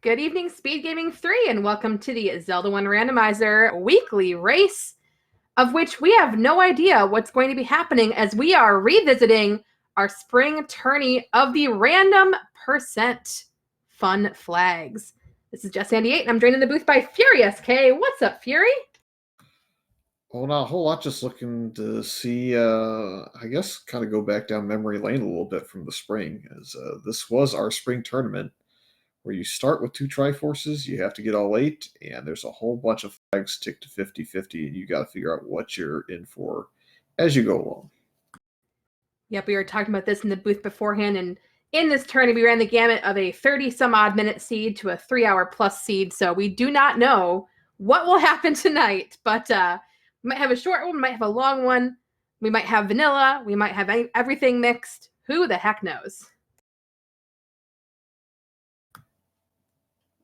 Good evening, Speed Gaming 3, and welcome to the Zelda 1 Randomizer weekly race, of which we have no idea what's going to be happening as we are revisiting our spring tourney of the random percent fun flags. This is Jess98, and I'm joined in the booth by Furious K. What's up, Fury? Well, not a whole lot, just looking to see, I guess, kind of go back down memory lane a little bit from the spring, as this was our spring tournament, where you start with 2 Triforces, you have to get all 8, and there's a whole bunch of flags ticked to 50-50, and you got to figure out what you're in for as you go along. Yep, we were talking about this in the booth beforehand, and in this tourney, we ran the gamut of a 30-some-odd minute seed to a 3-hour-plus seed, so we do not know what will happen tonight, but we might have a short one, we might have a long one, we might have vanilla, we might have everything mixed. Who the heck knows?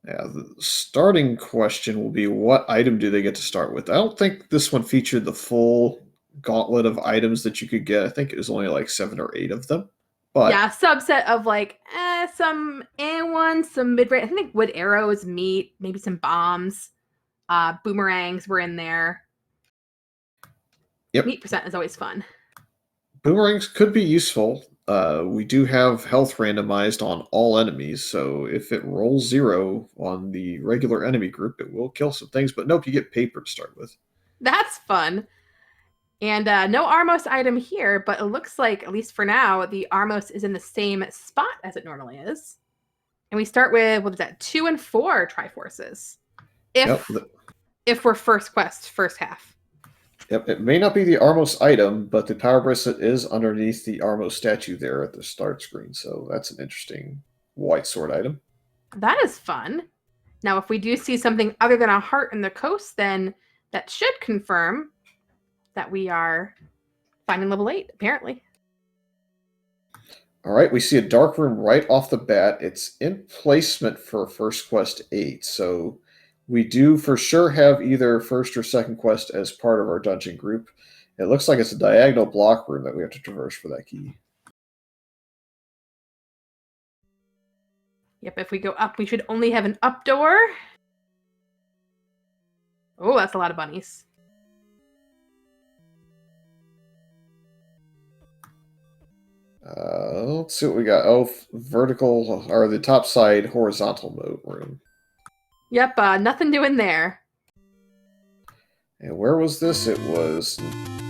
Yeah, the starting question will be, what item do they get to start with? I don't think this one featured the full gauntlet of items that you could get. I think it was only like 7 or 8 of them. But yeah, subset of like some ones, some mid-range. I think wood arrows, meat, maybe some bombs, boomerangs were in there. Yep. Meat percent is always fun. Boomerangs could be useful. We do have health randomized on all enemies, so if it rolls 0 on the regular enemy group, it will kill some things. But nope, you get paper to start with. That's fun. And no Armos item here, but it looks like, at least for now, the Armos is in the same spot as it normally is. And we start with, what is that, 2 and 4 Triforces. If we're first quest, first half. Yep, it may not be the Armos item, but the power bracelet is underneath the Armos statue there at the start screen, so that's an interesting white sword item. That is fun. Now, if we do see something other than a heart in the coast, then that should confirm that we are finding level 8, apparently. All right, we see a dark room right off the bat. It's in placement for first quest 8, so we do for sure have either first or second quest as part of our dungeon group. It looks like it's a diagonal block room that we have to traverse for that key. Yep, if we go up, we should only have an up door. Oh, that's a lot of bunnies. Let's see what we got. Oh, vertical, or the top side horizontal mode room. Yep, nothing doing there. And where was this? It was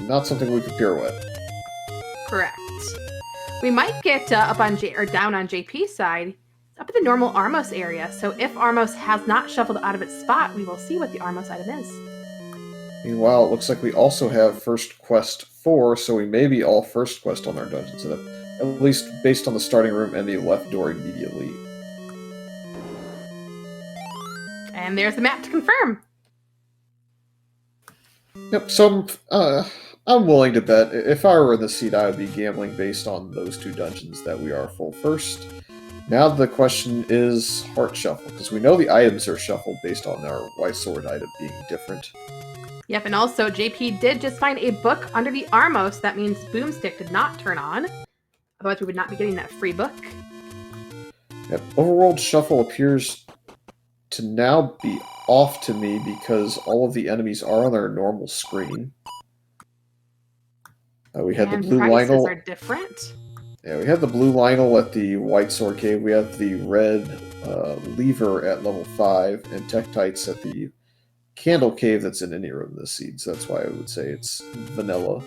not something we could pirouette. Correct. We might get up on or down on JP's side, up at the normal Armos area. So if Armos has not shuffled out of its spot, we will see what the Armos item is. Meanwhile, it looks like we also have first quest 4, so we may be all first quest on our dungeon setup, at least based on the starting room and the left door immediately. And there's the map to confirm. Yep, so I'm willing to bet, if I were in the seat, I would be gambling based on those 2 dungeons that we are full first. Now the question is heart shuffle, because we know the items are shuffled based on our white sword item being different. Yep, and also JP did just find a book under the Armos. That means Boomstick did not turn on. Otherwise, we would not be getting that free book. Yep, Overworld Shuffle appears to now be off to me because all of the enemies are on their normal screen. We had the blue Lionel. Are different. Yeah, we had the blue Lionel at the White Sword Cave. We have the red Lever at level 5, and Tektites at the Candle Cave that's in any room this seed. So that's why I would say it's vanilla.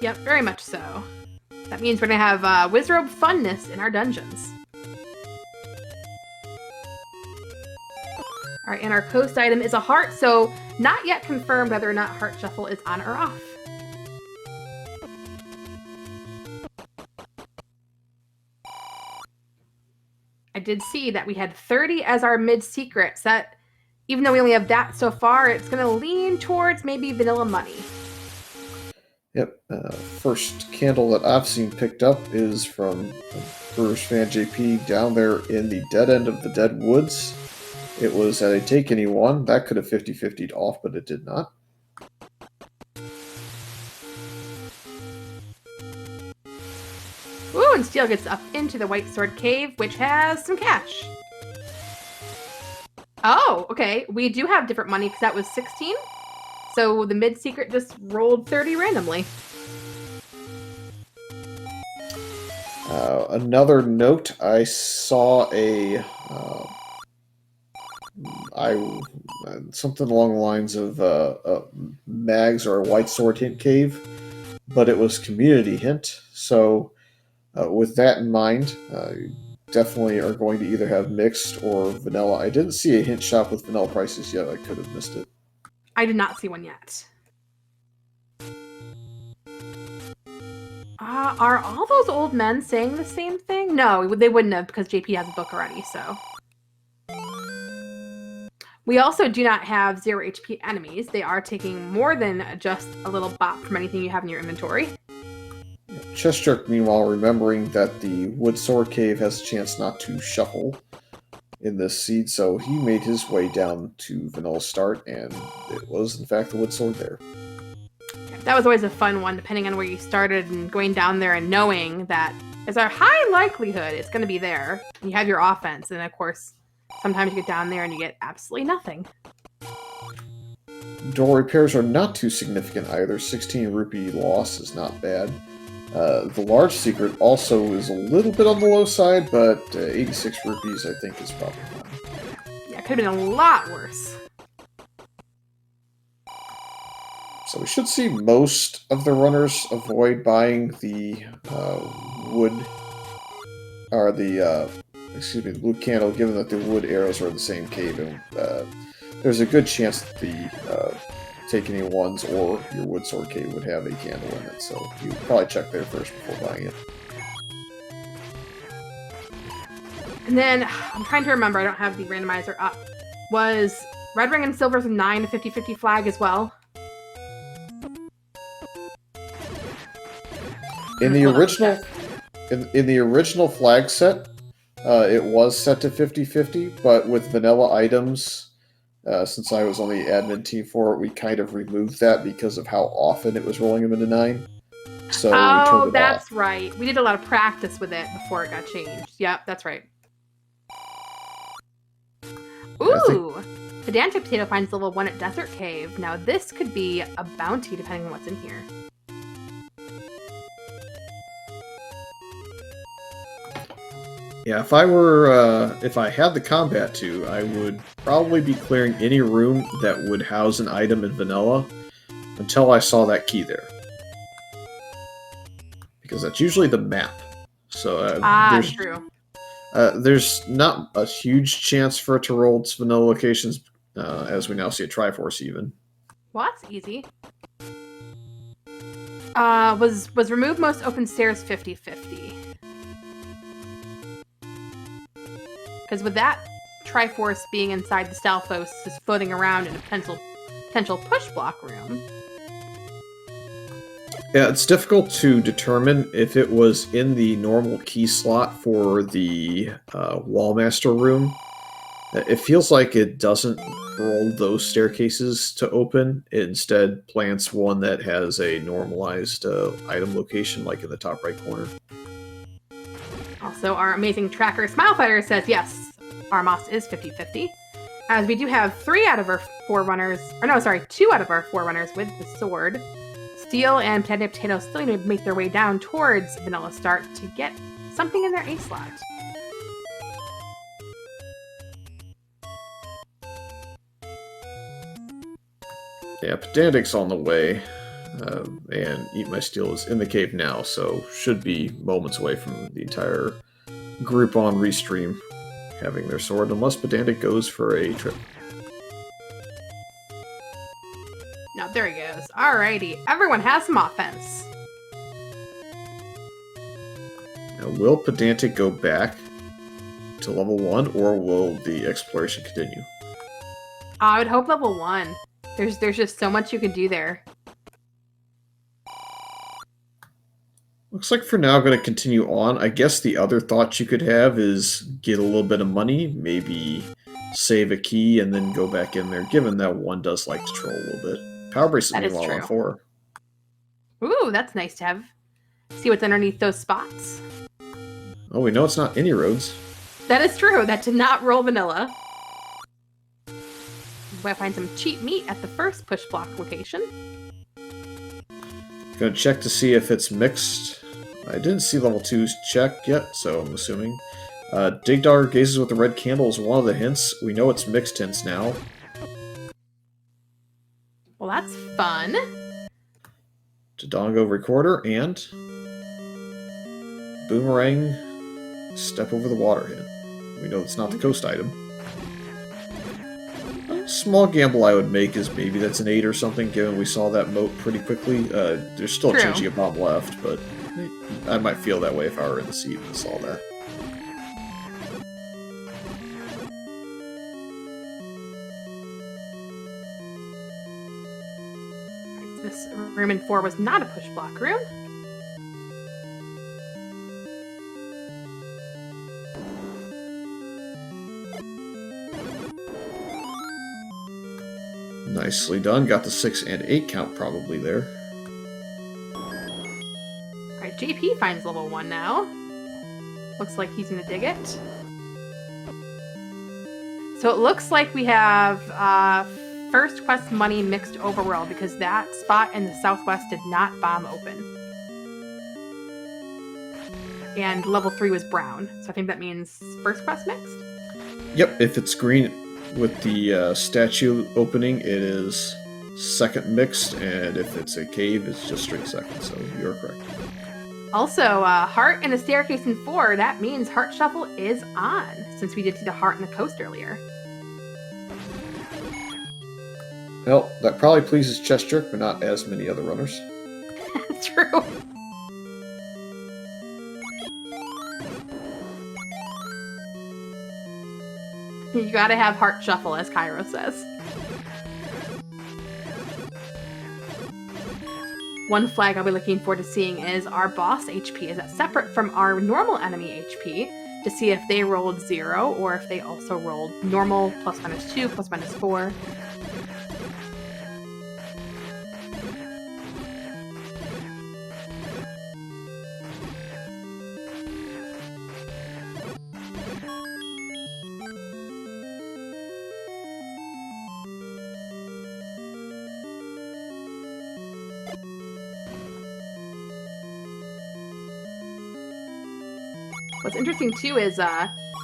Yep, very much so. That means we're going to have Wizrobe funness in our dungeons. All right, and our coast item is a heart, so not yet confirmed whether or not Heart Shuffle is on or off. I did see that we had 30 as our mid-secrets. That, even though we only have that so far, it's going to lean towards maybe vanilla money. Yep. First candle that I've seen picked up is from Brewers fan JP down there in the dead end of the Dead Woods. It was at a Take Any one. That could have 50-50'd off, but it did not. Ooh, and Steel gets up into the White Sword Cave, which has some cash. Oh, okay. We do have different money because that was 16. So the mid-secret just rolled 30 randomly. Another note, I saw something along the lines of Mags or a White Sword hint cave, but it was community hint. So with that in mind, you definitely are going to either have mixed or vanilla. I didn't see a hint shop with vanilla prices yet. I could have missed it. I did not see one yet. Are all those old men saying the same thing? No, they wouldn't have because JP has a book already, so. We also do not have 0 HP enemies. They are taking more than just a little bop from anything you have in your inventory. Chest Jerk, meanwhile, remembering that the Wood Sword Cave has a chance not to shuffle in this seed, so he made his way down to Vanilla Start, and it was, in fact, the Wood Sword there. That was always a fun one, depending on where you started and going down there and knowing that there's a high likelihood it's going to be there. And you have your offense, and of course, sometimes you get down there and you get absolutely nothing. Door repairs are not too significant either. 16 rupee loss is not bad. The large secret also is a little bit on the low side, but 86 rupees I think is probably fine. Yeah, it could have been a lot worse. So we should see most of the runners avoid buying the wood, or the, the blue candle, given that the wood arrows are in the same cave. And there's a good chance that the Take Any Ones or your Wood Sword Cave would have a candle in it, so you probably check there first before buying it. And then, I'm trying to remember, I don't have the randomizer up. Was Red Ring and Silver's 9 a 50-50 flag as well? In the original, in the original flag set, it was set to 50-50, but with vanilla items, since I was on the admin team for it, we kind of removed that because of how often it was rolling them into 9. So we turned it that's off. right. We did a lot of practice with it before it got changed. Yep, that's right. Ooh! Pedantic Potato finds level 1 at Desert Cave. Now this could be a bounty depending on what's in here. Yeah, if I had the combat to, I would probably be clearing any room that would house an item in vanilla until I saw that key there. Because that's usually the map. So True. There's not a huge chance for it to roll its vanilla locations, as we now see at Triforce even. Well, that's easy. Was remove most open stairs 50-50? Because with that Triforce being inside the Stalfos, just floating around in a potential push block room. Yeah, it's difficult to determine if it was in the normal key slot for the Wallmaster room. It feels like it doesn't roll those staircases to open. It instead plants one that has a normalized item location, like in the top right corner. Also, our amazing tracker Smilefighter says, yes, Armos is 50-50. As we do have 2 out of our 4 runners with the sword. Steel and Pedantic Potato still need to make their way down towards Vanilla Start to get something in their A slot. Yeah, Pedantic's on the way, and Eat My Steel is in the cave now, so should be moments away from the entire group on Restream having their sword, unless Pedantic goes for a trip. Now, there he goes. Alrighty, everyone has some offense. Now, will Pedantic go back to level 1, or will the exploration continue? I would hope level 1. There's just so much you can do there. Looks like for now I'm going to continue on. I guess the other thought you could have is get a little bit of money, maybe save a key, and then go back in there, given that 1 does like to troll a little bit. Power Bracelet meanwhile on 4. Ooh, that's nice to have. See what's underneath those spots. Oh, we know it's not any roads. That is true. That did not roll vanilla. might find some cheap meat at the first push block location. Gonna check to see if it's mixed. I didn't see level 2's check yet, so I'm assuming. Digdar gazes with the red candle is one of the hints. We know it's mixed hints now. Well, that's fun. Dodongo recorder and boomerang step over the water hint. We know it's not the coast item. A small gamble I would make is maybe that's an 8 or something, given we saw that moat pretty quickly. There's still a Chinchilla bomb left, but I might feel that way if I were in the seat and saw that. This room in 4 was not a push block room. Nicely done. Got the 6 and 8 count probably there. Alright, JP finds level 1 now. Looks like he's gonna dig it. So it looks like we have first quest money mixed overworld, because that spot in the southwest did not bomb open. And level 3 was brown, so I think that means first quest mixed? Yep, if it's green with the statue opening, it is second mixed, and if it's a cave, it's just straight second, so you're correct. Also, heart and a staircase in 4, that means heart shuffle is on, since we did see the heart in the coast earlier. Well, that probably pleases Chestrick, but not as many other runners. True. You gotta have heart shuffle, as Cairo says. One flag I'll be looking forward to seeing is our boss HP. Is that separate from our normal enemy HP, to see if they rolled 0 or if they also rolled normal ±2, ±4. What's interesting too is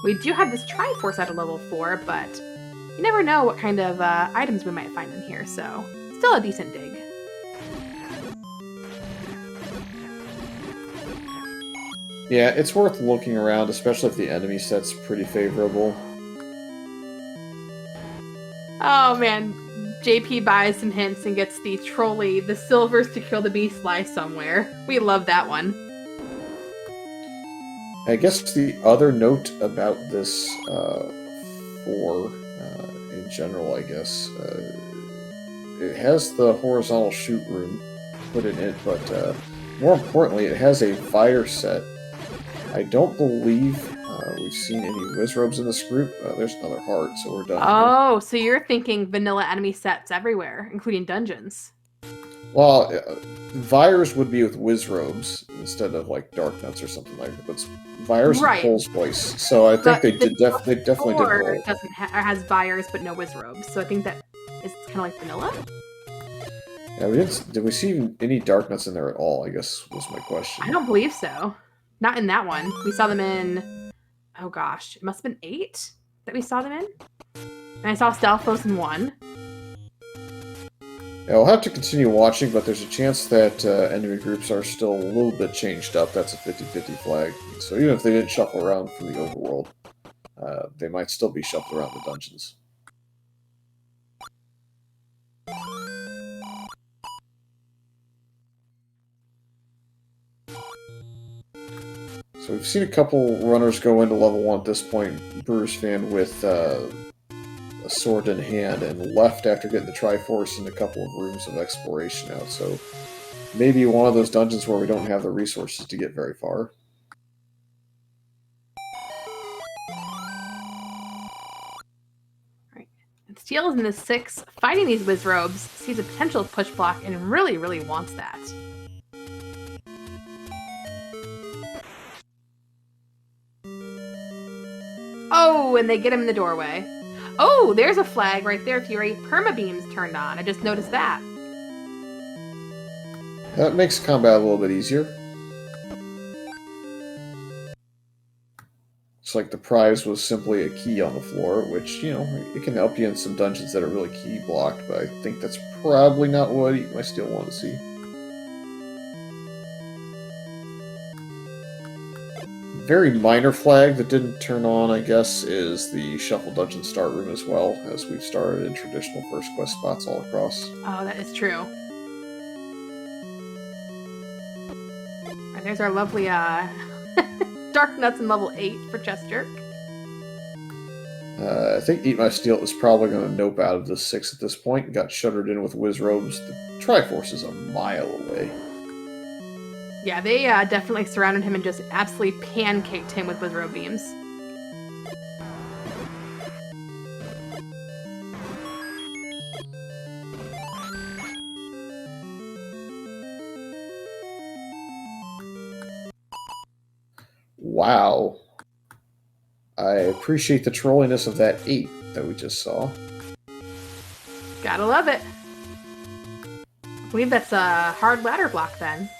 we do have this Triforce at a level 4, but you never know what kind of items we might find in here, so still a decent dig. Yeah, it's worth looking around, especially if the enemy set's pretty favorable. Oh man, JP buys some hints and gets the trolley, the silvers to kill the beast lie somewhere. We love that one. I guess the other note about this 4 in general, I guess, it has the horizontal shoot room put in it, but more importantly, it has a fire set. I don't believe we've seen any Wizrobes in this group. There's another heart, so we're done. Oh, so you're thinking vanilla enemy sets everywhere, including dungeons. Well, Vires would be with Wizrobes instead of like Dark Nuts or something like that. But Vires and Cole's voice, so I think they definitely did roll. Doesn't has Vires but no Wizrobes, so I think that is kind of like vanilla. Yeah, we didn't. Did we see any Dark Nuts in there at all? I guess was my question. I don't believe so. Not in that one. We saw them in. Oh gosh, it must have been 8 that we saw them in. And I saw Stalfos in 1. Yeah, we'll have to continue watching, but there's a chance that enemy groups are still a little bit changed up. That's a 50-50 flag. So even if they didn't shuffle around from the overworld, they might still be shuffled around the dungeons. So we've seen a couple runners go into level 1 at this point. Brewers fan with a sword in hand, and left after getting the Triforce and a couple of rooms of exploration out. So maybe one of those dungeons where we don't have the resources to get very far. Right. And Steel is in the 6, fighting these Wizrobes, sees a potential push block, and really, really wants that. Oh, and they get him in the doorway. Oh, there's a flag right there, Fury. Permabeam's turned on. I just noticed that. That makes combat a little bit easier. Looks like the prize was simply a key on the floor, which, you know, it can help you in some dungeons that are really key blocked, but I think that's probably not what Eat My Steel want to see. Very minor flag that didn't turn on, I guess, is the Shuffle Dungeon start room as well, as we've started in traditional first quest spots all across. Oh, that is true. And there's our lovely Dark Nuts in level 8 for Chest Jerk. I think Eat My Steel is probably going to nope out of the 6 at this point. Got shuttered in with Whiz Robes. The Triforce is a mile away. Yeah, they definitely surrounded him and just absolutely pancaked him with Wizrobe beams. Wow. I appreciate the trolliness of that 8 that we just saw. Gotta love it. I believe that's a hard ladder block then.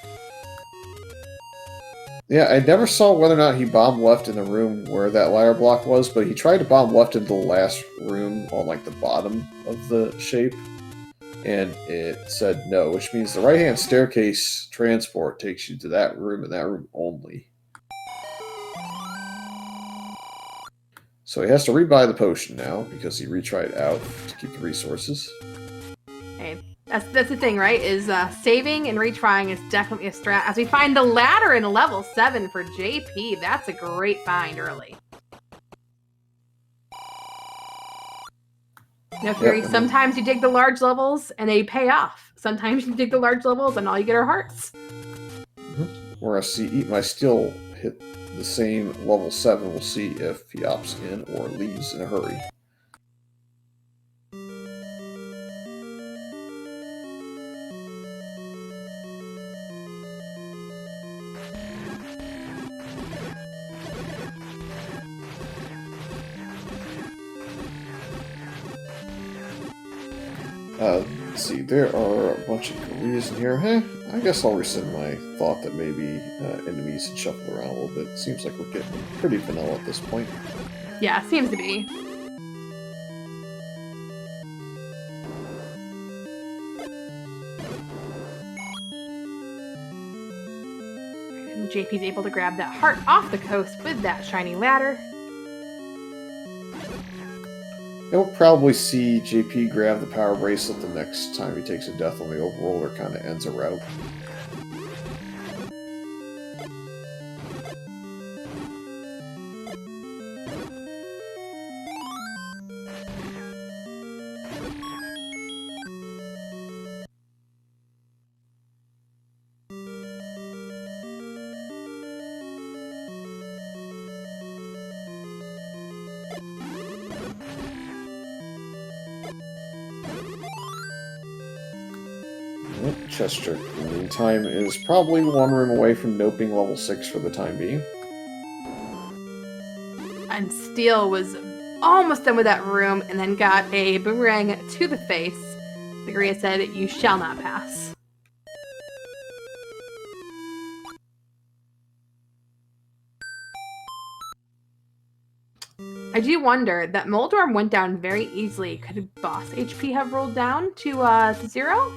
Yeah, I never saw whether or not he bomb left in the room where that ladder block was, but he tried to bomb left into the last room on like the bottom of the shape, and it said no, which means the right-hand staircase transport takes you to that room and that room only. So he has to rebuy the potion now because he retried out to keep the resources. Hey, that's the thing, right? Is saving and retrying is definitely a strat. As we find the ladder in level 7 for JP, that's a great find early. You know, Fury, sometimes you dig the large levels and they pay off. Sometimes you dig the large levels and all you get are hearts. Whereas see Eat My Steel hit the same level 7, we'll see if he opts in or leaves in a hurry. Let's see, there are a bunch of Koreas in here. I guess I'll rescind my thought that maybe enemies had shuffled around a little bit. Seems like we're getting pretty vanilla at this point. Yeah, seems to be. And JP's able to grab that heart off the coast with that shiny ladder. And we'll probably see JP grab the power bracelet the next time he takes a death on the overworld or kind of ends a route. Chester, in the meantime, is probably one room away from noping level 6 for the time being. And Steel was almost done with that room and then got a boomerang to the face. The Korea said, "You shall not pass." I do wonder that Moldorm went down very easily. Could boss HP have rolled down to 0?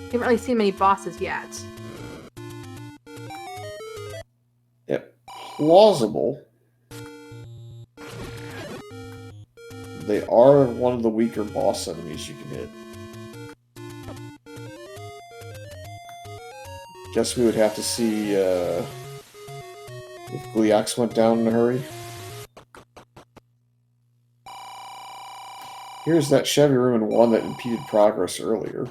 Haven't really seen many bosses yet. Yep, plausible. They are one of the weaker boss enemies you can hit. Guess we would have to see if Gleox went down in a hurry. Here's that Chevy room and one that impeded progress earlier.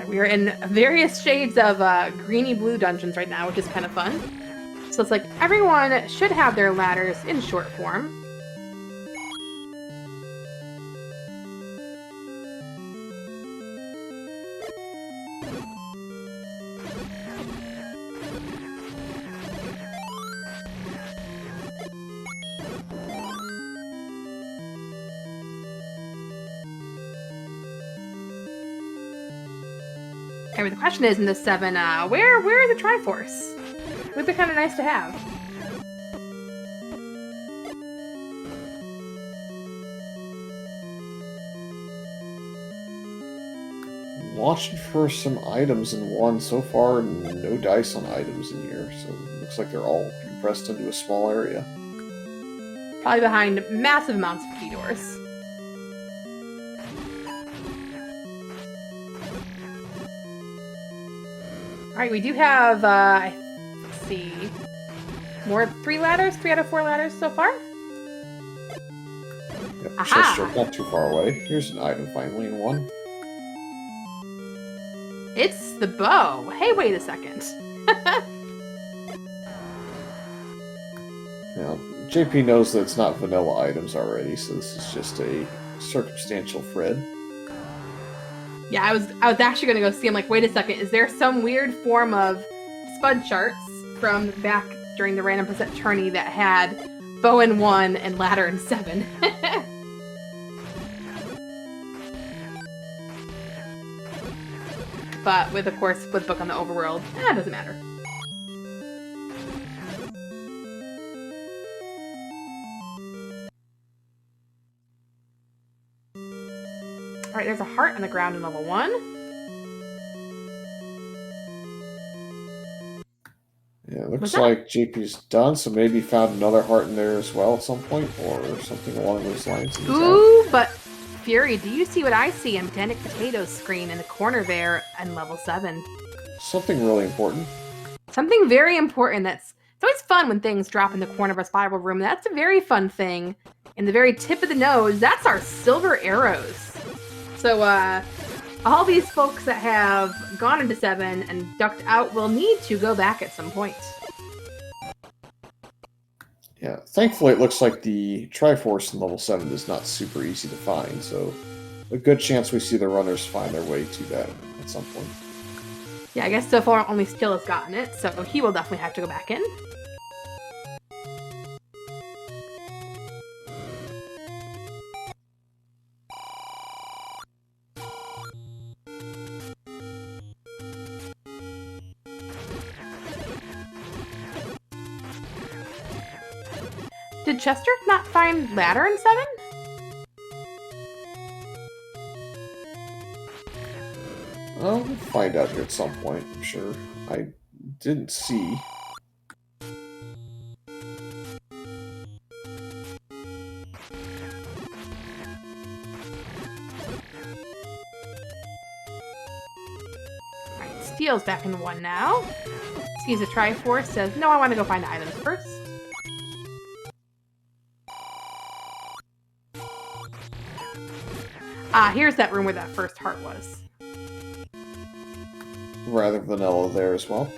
Right, we are in various shades of greeny-blue dungeons right now, which is kind of fun. So it's like everyone should have their ladders in short form. Okay, the question is in this 7, where is the Triforce? It would be kind of nice to have. Watching for some items in 1. So far, no dice on items in here, so it looks like they're all compressed into a small area. Probably behind massive amounts of key doors. Alright, we do have, let's see, more 3 ladders? 3 out of 4 ladders so far? Yep, Aha! Chester, not too far away. Here's an item finally in 1. It's the bow. Hey, wait a second. Now, JP knows that it's not vanilla items already, so this is just a circumstantial thread. Yeah, I was actually gonna go see. I'm like, wait a second, is there some weird form of spud charts from back during the random percent tourney that had bow in 1 and ladder in 7? But with, of course, with book on the overworld, it doesn't matter. Alright, there's a heart on the ground in level 1. Yeah, it looks like JP's done, so maybe found another heart in there as well at some point, or something along those lines. Ooh, but Fury, do you see what I see in Botanic Potatoes screen in the corner there in level 7? Something really important. Something very important it's always fun when things drop in the corner of a spiral room. That's a very fun thing. In the very tip of the nose, that's our silver arrows. So, all these folks that have gone into 7 and ducked out will need to go back at some point. Yeah, thankfully it looks like the Triforce in level 7 is not super easy to find, so a good chance we see the runners find their way to that at some point. Yeah, I guess so far only Steel has gotten it, so he will definitely have to go back in. Did Chester not find ladder in 7? Well, we'll find out here at some point, I'm sure. I didn't see. Alright, Steel's back in 1 now. Sees a Triforce, says, no, I want to go find items first. Ah, here's that room where that first heart was. Rather vanilla there as well.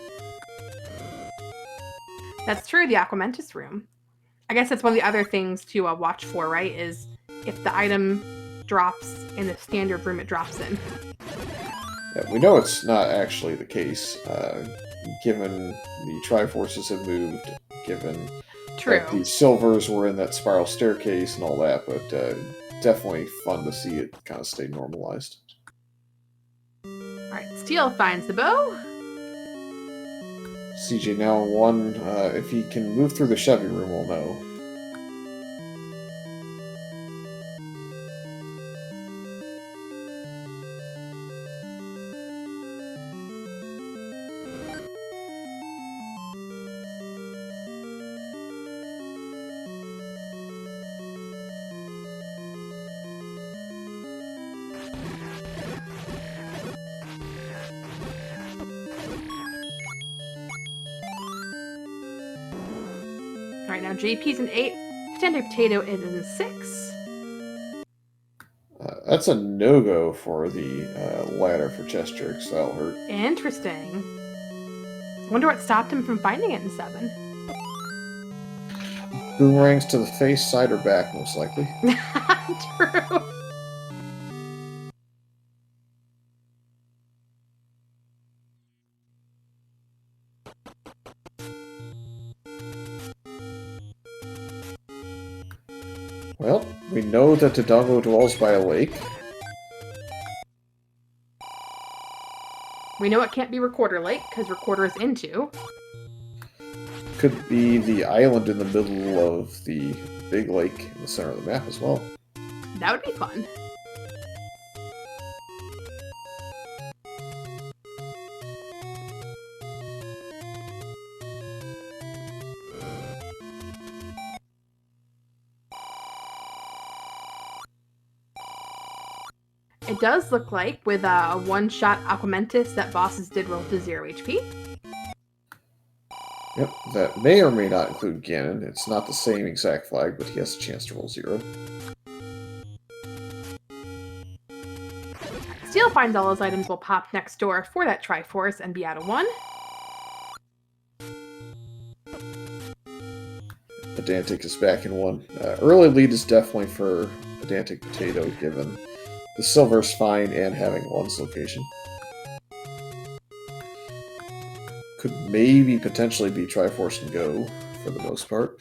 That's true, the Aquamentus room. I guess that's one of the other things to watch for, right? Is if the item drops in the standard room it drops in. Yeah, we know it's not actually the case, given the Triforces have moved, given that the silvers were in that spiral staircase and all that, but definitely fun to see it kind of stay normalized. Alright, Steel finds the bow. CJ now 1, if he can move through the Chevy room, we'll know. Alright, now JP's in 8. Potential Potato is in 6. That's a no-go for the ladder for chest jerks. That'll hurt. Interesting. Wonder what stopped him from finding it in 7. Boomerangs to the face, side, or back, most likely. True. Well, we know that Dodongo dwells by a lake. We know it can't be Recorder Lake, because Recorder is into. Could be the island in the middle of the big lake in the center of the map as well. That would be fun. It does look like, with a one-shot Aquamentus, that bosses did roll to 0 HP. Yep, that may or may not include Ganon. It's not the same exact flag, but he has a chance to roll 0. Steel finds all those items will pop next door for that Triforce and be out of 1. Pedantic is back in 1. Early lead is definitely for Pedantic Potato, given the Silver's fine and having 1's location. Could maybe potentially be Triforce and Go for the most part.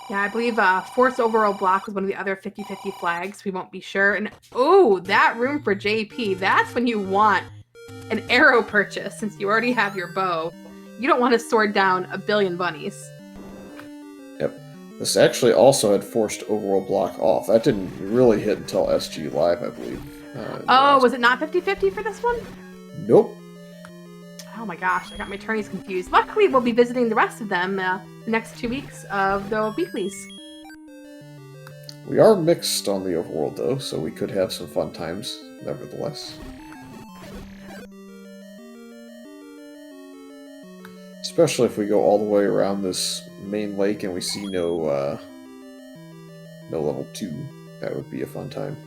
Yeah, I believe Force Overall Block is one of the other 50-50 flags. We won't be sure. And oh, that room for JP. That's when you want an arrow purchase, since you already have your bow. You don't want to sword down a billion bunnies. Yep. This actually also had Forced Overall Block off. That didn't really hit until SG Live, I believe. Was it not 50-50 for this one? Nope. Oh my gosh, I got my tourneys confused. Luckily, we'll be visiting the rest of them the next 2 weeks of the weeklies. We are mixed on the overworld, though, so we could have some fun times, nevertheless. Especially if we go all the way around this main lake and we see no level 2. That would be a fun time.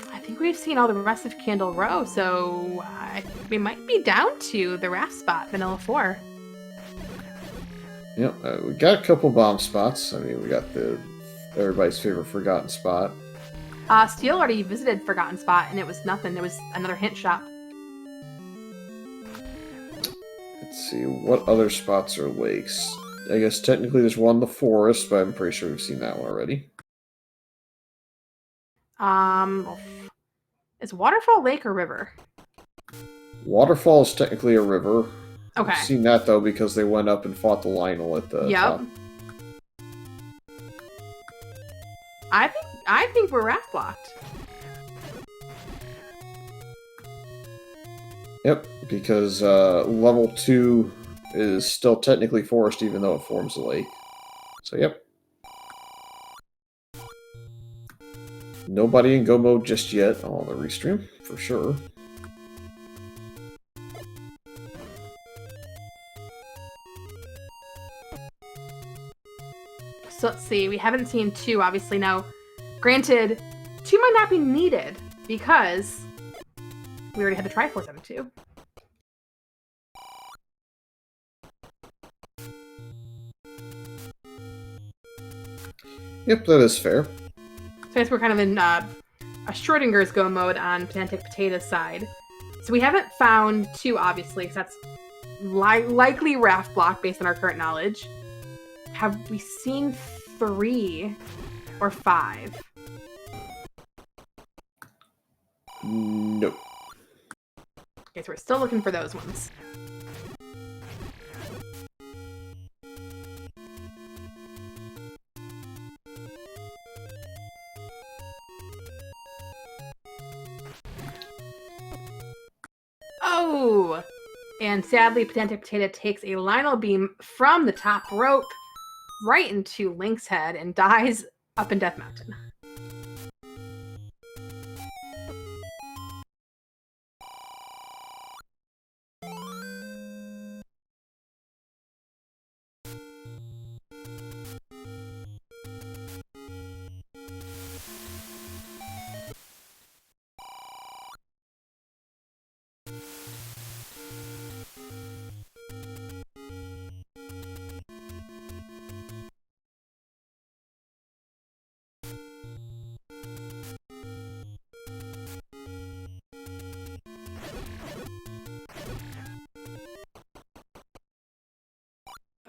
I think we've seen all the rest of Candle Row, so we might be down to the raft spot, Vanilla 4. Yep, we got a couple bomb spots. I mean, we got everybody's favorite Forgotten Spot. Steel already visited Forgotten Spot, and it was nothing. It was another hint shop. Let's see, what other spots are lakes? I guess technically there's one in the forest, but I'm pretty sure we've seen that one already. Is Waterfall lake or river? Waterfall is technically a river. Okay. I've seen that, though, because they went up and fought the Lionel at the top. I think we're raft blocked. Yep, because level 2 is still technically forest, even though it forms a lake. So, yep. Nobody in Go mode just yet on the restream, for sure. So let's see, we haven't seen 2, obviously. Now, granted, 2 might not be needed, because we already had the Triforce on 2. Yep, that is fair. So I guess we're kind of in a Schrodinger's Go mode on Pedantic Potato's side. So we haven't found 2, obviously, because that's likely raft block based on our current knowledge. Have we seen 3 or 5? Nope. Okay, so we're still looking for those ones. Oh! And sadly, Pedantic Potato takes a Lionel beam from the top rope right into Link's head and dies up in Death Mountain.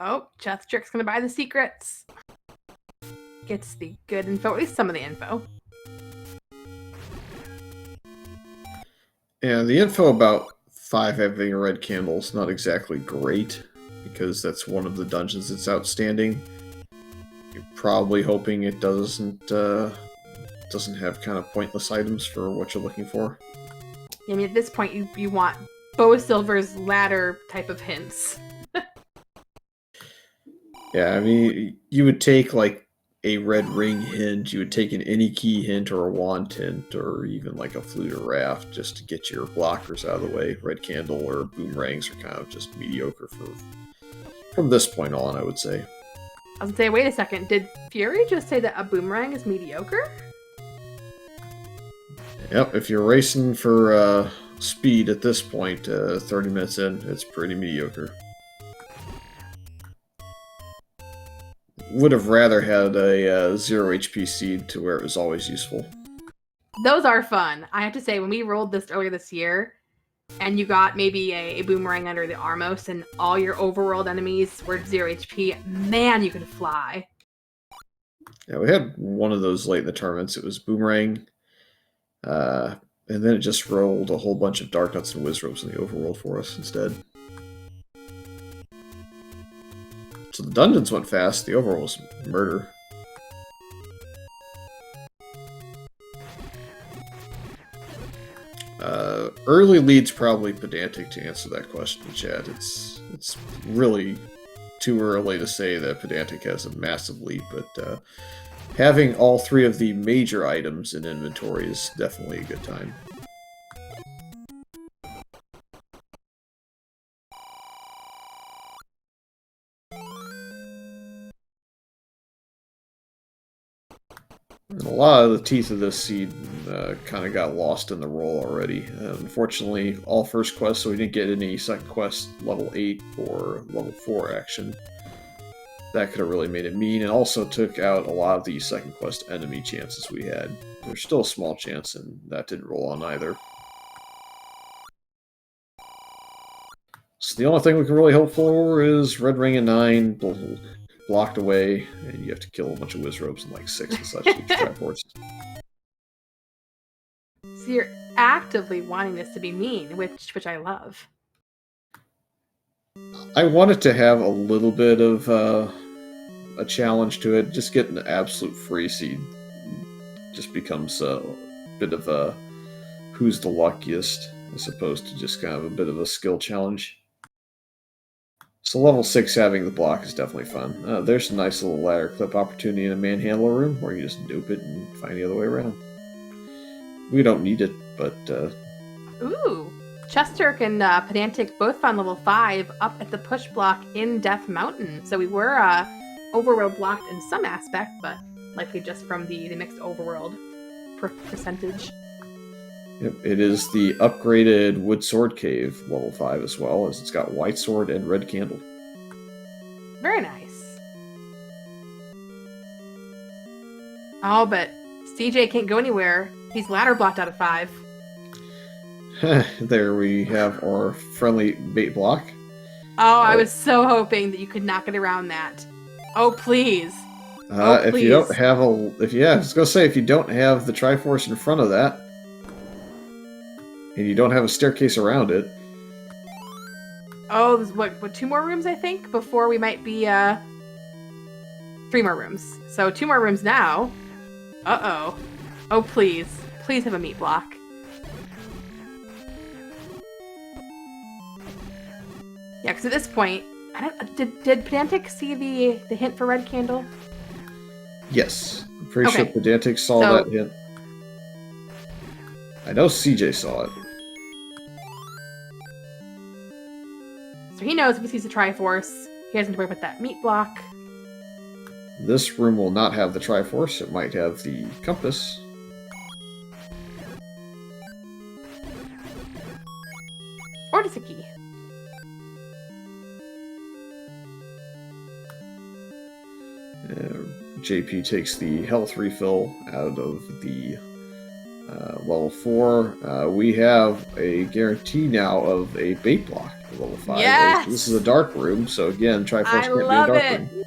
Oh, Chester's gonna buy the secrets. Gets the good info, at least some of the info. Yeah, the info about 5 having a red candle is not exactly great, because that's one of the dungeons that's outstanding. You're probably hoping it doesn't have kind of pointless items for what you're looking for. I mean, at this point, you want Bo Silver's ladder type of hints. Yeah, I mean, you would take like a red ring hint, you would take an any key hint or a wand hint, or even like a flute or raft just to get your blockers out of the way. Red candle or boomerangs are kind of just mediocre from this point on, I would say. I was gonna say, wait a second, did Fury just say that a boomerang is mediocre? Yep, if you're racing for speed at this point, 30 minutes in, it's pretty mediocre. Would have rather had a 0 HP seed to where it was always useful. Those are fun. I have to say, when we rolled this earlier this year, and you got maybe a boomerang under the Armos, and all your overworld enemies were 0 HP, man, you could fly. Yeah, we had one of those late in the tournaments. It was boomerang, and then it just rolled a whole bunch of Dark Nuts and Wizrobes in the overworld for us instead. So the dungeons went fast, the overworld was murder. Early lead's probably pedantic to answer that question, Chad. It's really too early to say that pedantic has a massive lead, but having all 3 of the major items in inventory is definitely a good time. And a lot of the teeth of this seed kind of got lost in the roll already. Unfortunately, all first quests, so we didn't get any second quest level 8 or level 4 action. That could have really made it mean, and also took out a lot of the second quest enemy chances we had. There's still a small chance, and that didn't roll on either. So the only thing we can really hope for is Red Ring and 9 blocked away, and you have to kill a bunch of Wizrobes and like 6 and such to get Triforce. So you're actively wanting this to be mean, which I love. I wanted to have a little bit of a challenge to it. Just getting an absolute free seed just becomes a bit of a who's the luckiest, as opposed to just kind of a bit of a skill challenge. So level 6 having the block is definitely fun. There's a nice little ladder clip opportunity in a manhandler room where you just dupe it and find the other way around. We don't need it, but... Ooh! Chester and Pedantic both found level 5 up at the push block in Death Mountain. So we were overworld blocked in some aspect, but likely just from the mixed overworld percentage. Yep, it is the upgraded Wood Sword Cave level 5 as well, as it's got White Sword and Red Candle. Very nice. Oh, but CJ can't go anywhere. He's ladder blocked out of 5. There we have our friendly bait block. Oh, I was so hoping that you could not get around that. Oh, please. If you don't have I was gonna say, if you don't have the Triforce in front of that, and you don't have a staircase around it. Oh, there's what 2 more rooms, I think, before we might be 3 more rooms. So 2 more rooms now. Uh-oh. Oh, please. Please have a meat block. Yeah, because at this point, did Pedantic see the hint for red candle? Yes. I'm pretty sure Okay. Pedantic saw So- that hint. I know CJ saw it. So he knows if he sees the Triforce, he doesn't worry about that meat block. This room will not have the Triforce. It might have the compass. Or just a key. JP takes the health refill out of the level 4. We have a guarantee now of a bait block at level 5. Yes! This is a dark room, so again, Triforce I can't be a love dark it. room.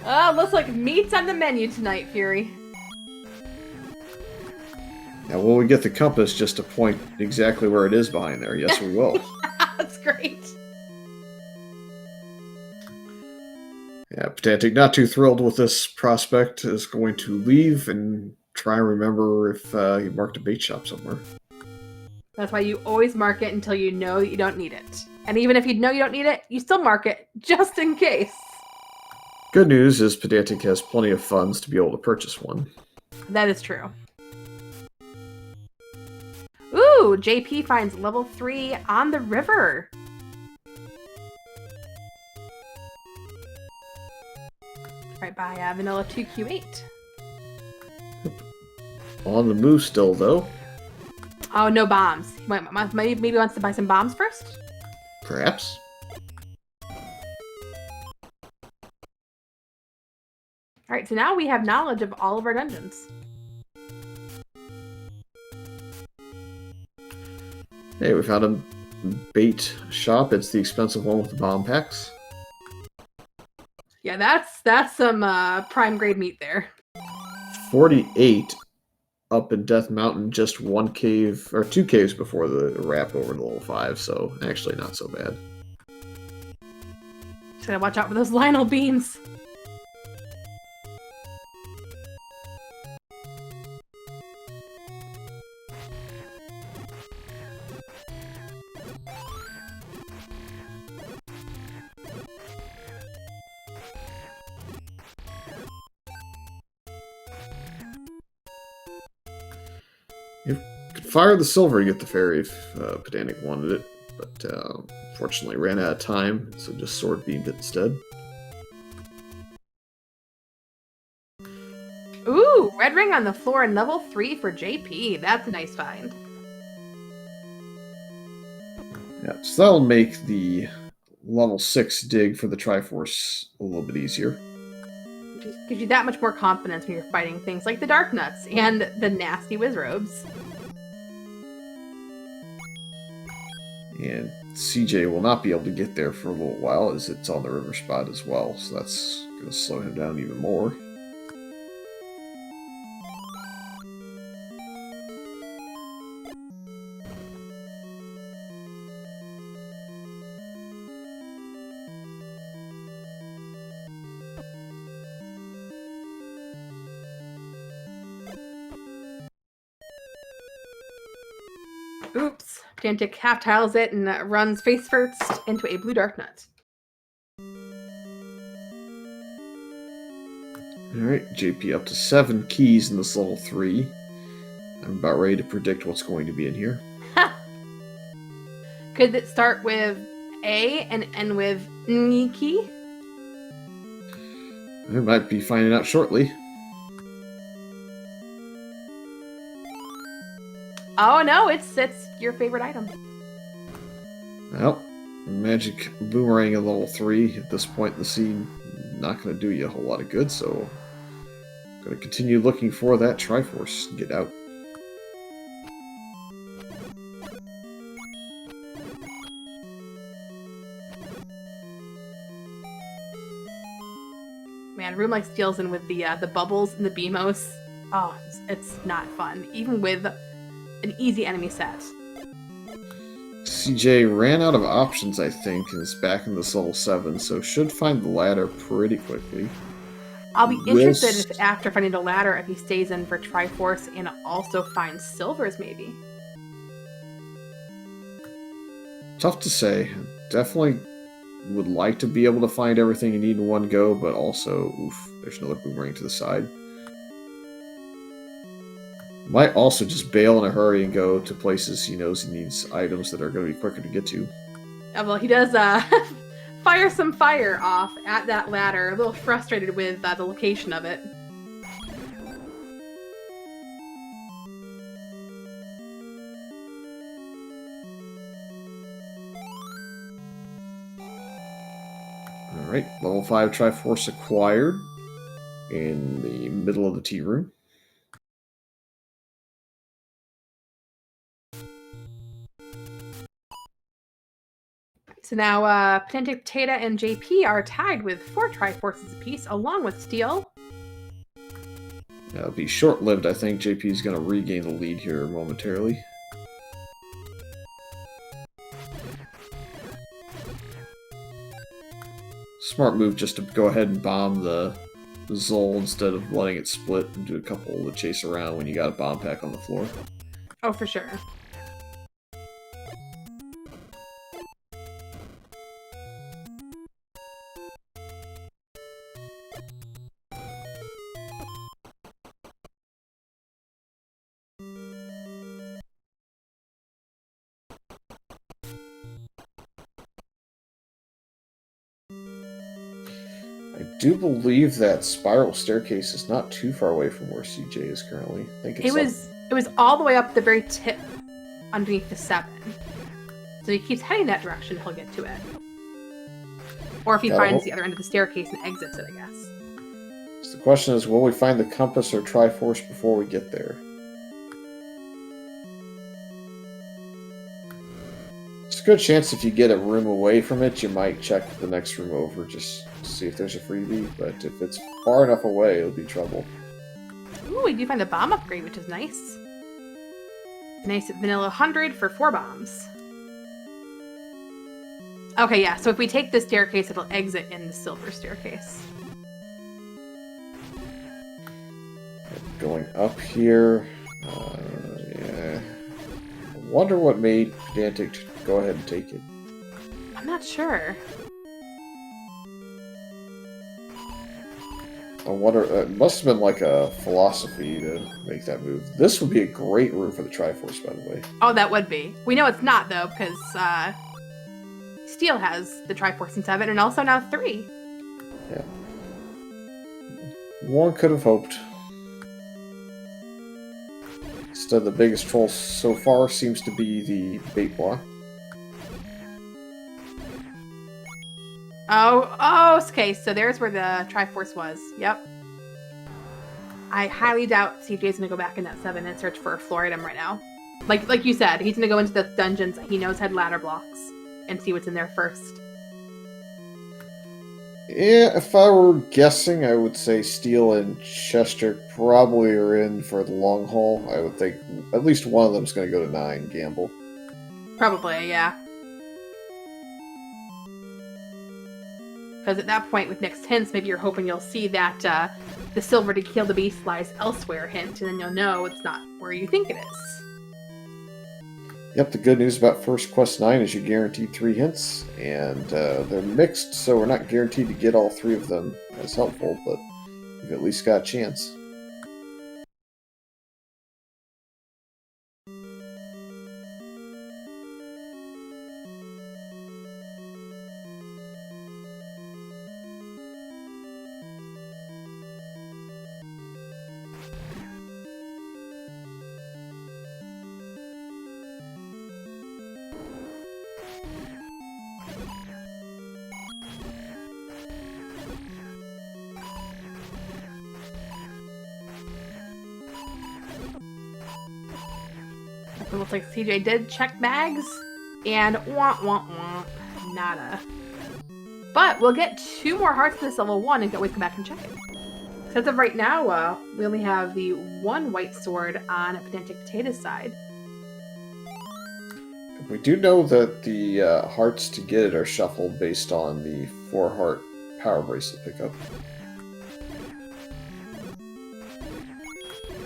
Oh, looks like meat's on the menu tonight, Fury. Now, will we get the compass just to point exactly where it is behind there? Yes, we will. That's great. Yeah, Pedantic, not too thrilled with this prospect, is going to leave and try and remember if he marked a bait shop somewhere. That's why you always mark it until you know that you don't need it. And even if you know you don't need it, you still mark it, just in case. Good news is Pedantic has plenty of funds to be able to purchase one. That is true. Ooh, JP finds level 3 on the river. Right by Vanilla 2Q8. On the move still, though. Oh, no bombs. Maybe wants to buy some bombs first? Perhaps. Alright, so now we have knowledge of all of our dungeons. Hey, we found a bait shop. It's the expensive one with the bomb packs. Yeah, that's some prime grade meat there. 48 up in Death Mountain, just one cave, or 2 caves before the wrap over to level 5, so actually not so bad. Just gotta watch out for those Lionel beams. You could fire the silver to get the fairy if Pedantic wanted it, but unfortunately ran out of time, so just sword beamed it instead. Ooh, red ring on the floor and level 3 for JP. That's a nice find. Yeah, so that'll make the level 6 dig for the Triforce a little bit easier. Gives you that much more confidence when you're fighting things like the Dark Nuts and the nasty Wizrobes. And CJ will not be able to get there for a little while as it's on the river spot as well, so that's going to slow him down even more. Oops. Pedantic half tiles it and runs face first into a blue Dark Nut. Alright, JP up to 7 keys in this level 3. I'm about ready to predict what's going to be in here. Could it start with A and end with N key? I might be finding out shortly. Oh no, it's your favorite item. Well, magic boomerang at level 3 at this point in the scene, not going to do you a whole lot of good, so I'm going to continue looking for that Triforce and get out. Man, room like steals in with the bubbles and the BMOs. Oh, it's not fun, even with an easy enemy set. CJ ran out of options, I think, and is back in this level 7, so should find the ladder pretty quickly. I'll be interested if after finding the ladder, if he stays in for Triforce and also finds silvers, maybe. Tough to say. Definitely would like to be able to find everything you need in one go, but also, oof, there's another boomerang to the side. Might also just bail in a hurry and go to places he knows he needs items that are going to be quicker to get to. Well, he does fire some fire off at that ladder, a little frustrated with the location of it. Alright, level 5 Triforce acquired in the middle of the tea room. So now Pedantic Potato and JP are tied with 4 Triforces apiece, along with Steel. It'll be short-lived, I think. JP is going to regain the lead here momentarily. Smart move just to go ahead and bomb the Zol instead of letting it split and do a couple to chase around when you got a bomb pack on the floor. Oh, for sure. I do believe that spiral staircase is not too far away from where CJ is currently. I think it's it was all the way up the very tip underneath the 7. So he keeps heading that direction, he'll get to it. Or if he finds the other end of the staircase and exits it, I guess. So the question is, will we find the compass or Triforce before we get there? It's a good chance if you get a room away from it, you might check the next room over just to see if there's a freebie, but if it's far enough away, it'll be trouble. Ooh, we do find a bomb upgrade, which is nice. Nice vanilla 100 for 4 bombs. Okay, yeah, so if we take the staircase, it'll exit in the silver staircase. Going up here, yeah. I wonder what made Pedantic go ahead and take it. I'm not sure. I wonder, it must have been like a philosophy to make that move. This would be a great room for the Triforce, by the way. Oh, that would be. We know it's not, though, because Steel has the Triforce in 7, and also now 3. Yeah. One could have hoped. Instead, the biggest troll so far seems to be the bait block. Oh, okay, so there's where the Triforce was. Yep. I highly doubt CJ's gonna go back in that 7 and search for a floor item right now. Like you said, he's gonna go into the dungeons that he knows had ladder blocks and see what's in there first. Yeah, if I were guessing, I would say Steel and Chester probably are in for the long haul. I would think at least one of them's going to go to 9, gamble. Probably, yeah. Because at that point, with next hints, maybe you're hoping you'll see that the silver to kill the beast lies elsewhere hint, and then you'll know it's not where you think it is. Yep, the good news about First Quest 9 is you're guaranteed 3 hints, and they're mixed, so we're not guaranteed to get all 3 of them as helpful, but you've at least got a chance. It looks like CJ did check bags, and nada. But we'll get 2 more hearts in this level 1 and we come back and check it. So as of right now, we only have the 1 white sword on a Pedantic Potato's side. We do know that the hearts to get it are shuffled based on the 4-heart power bracelet pickup.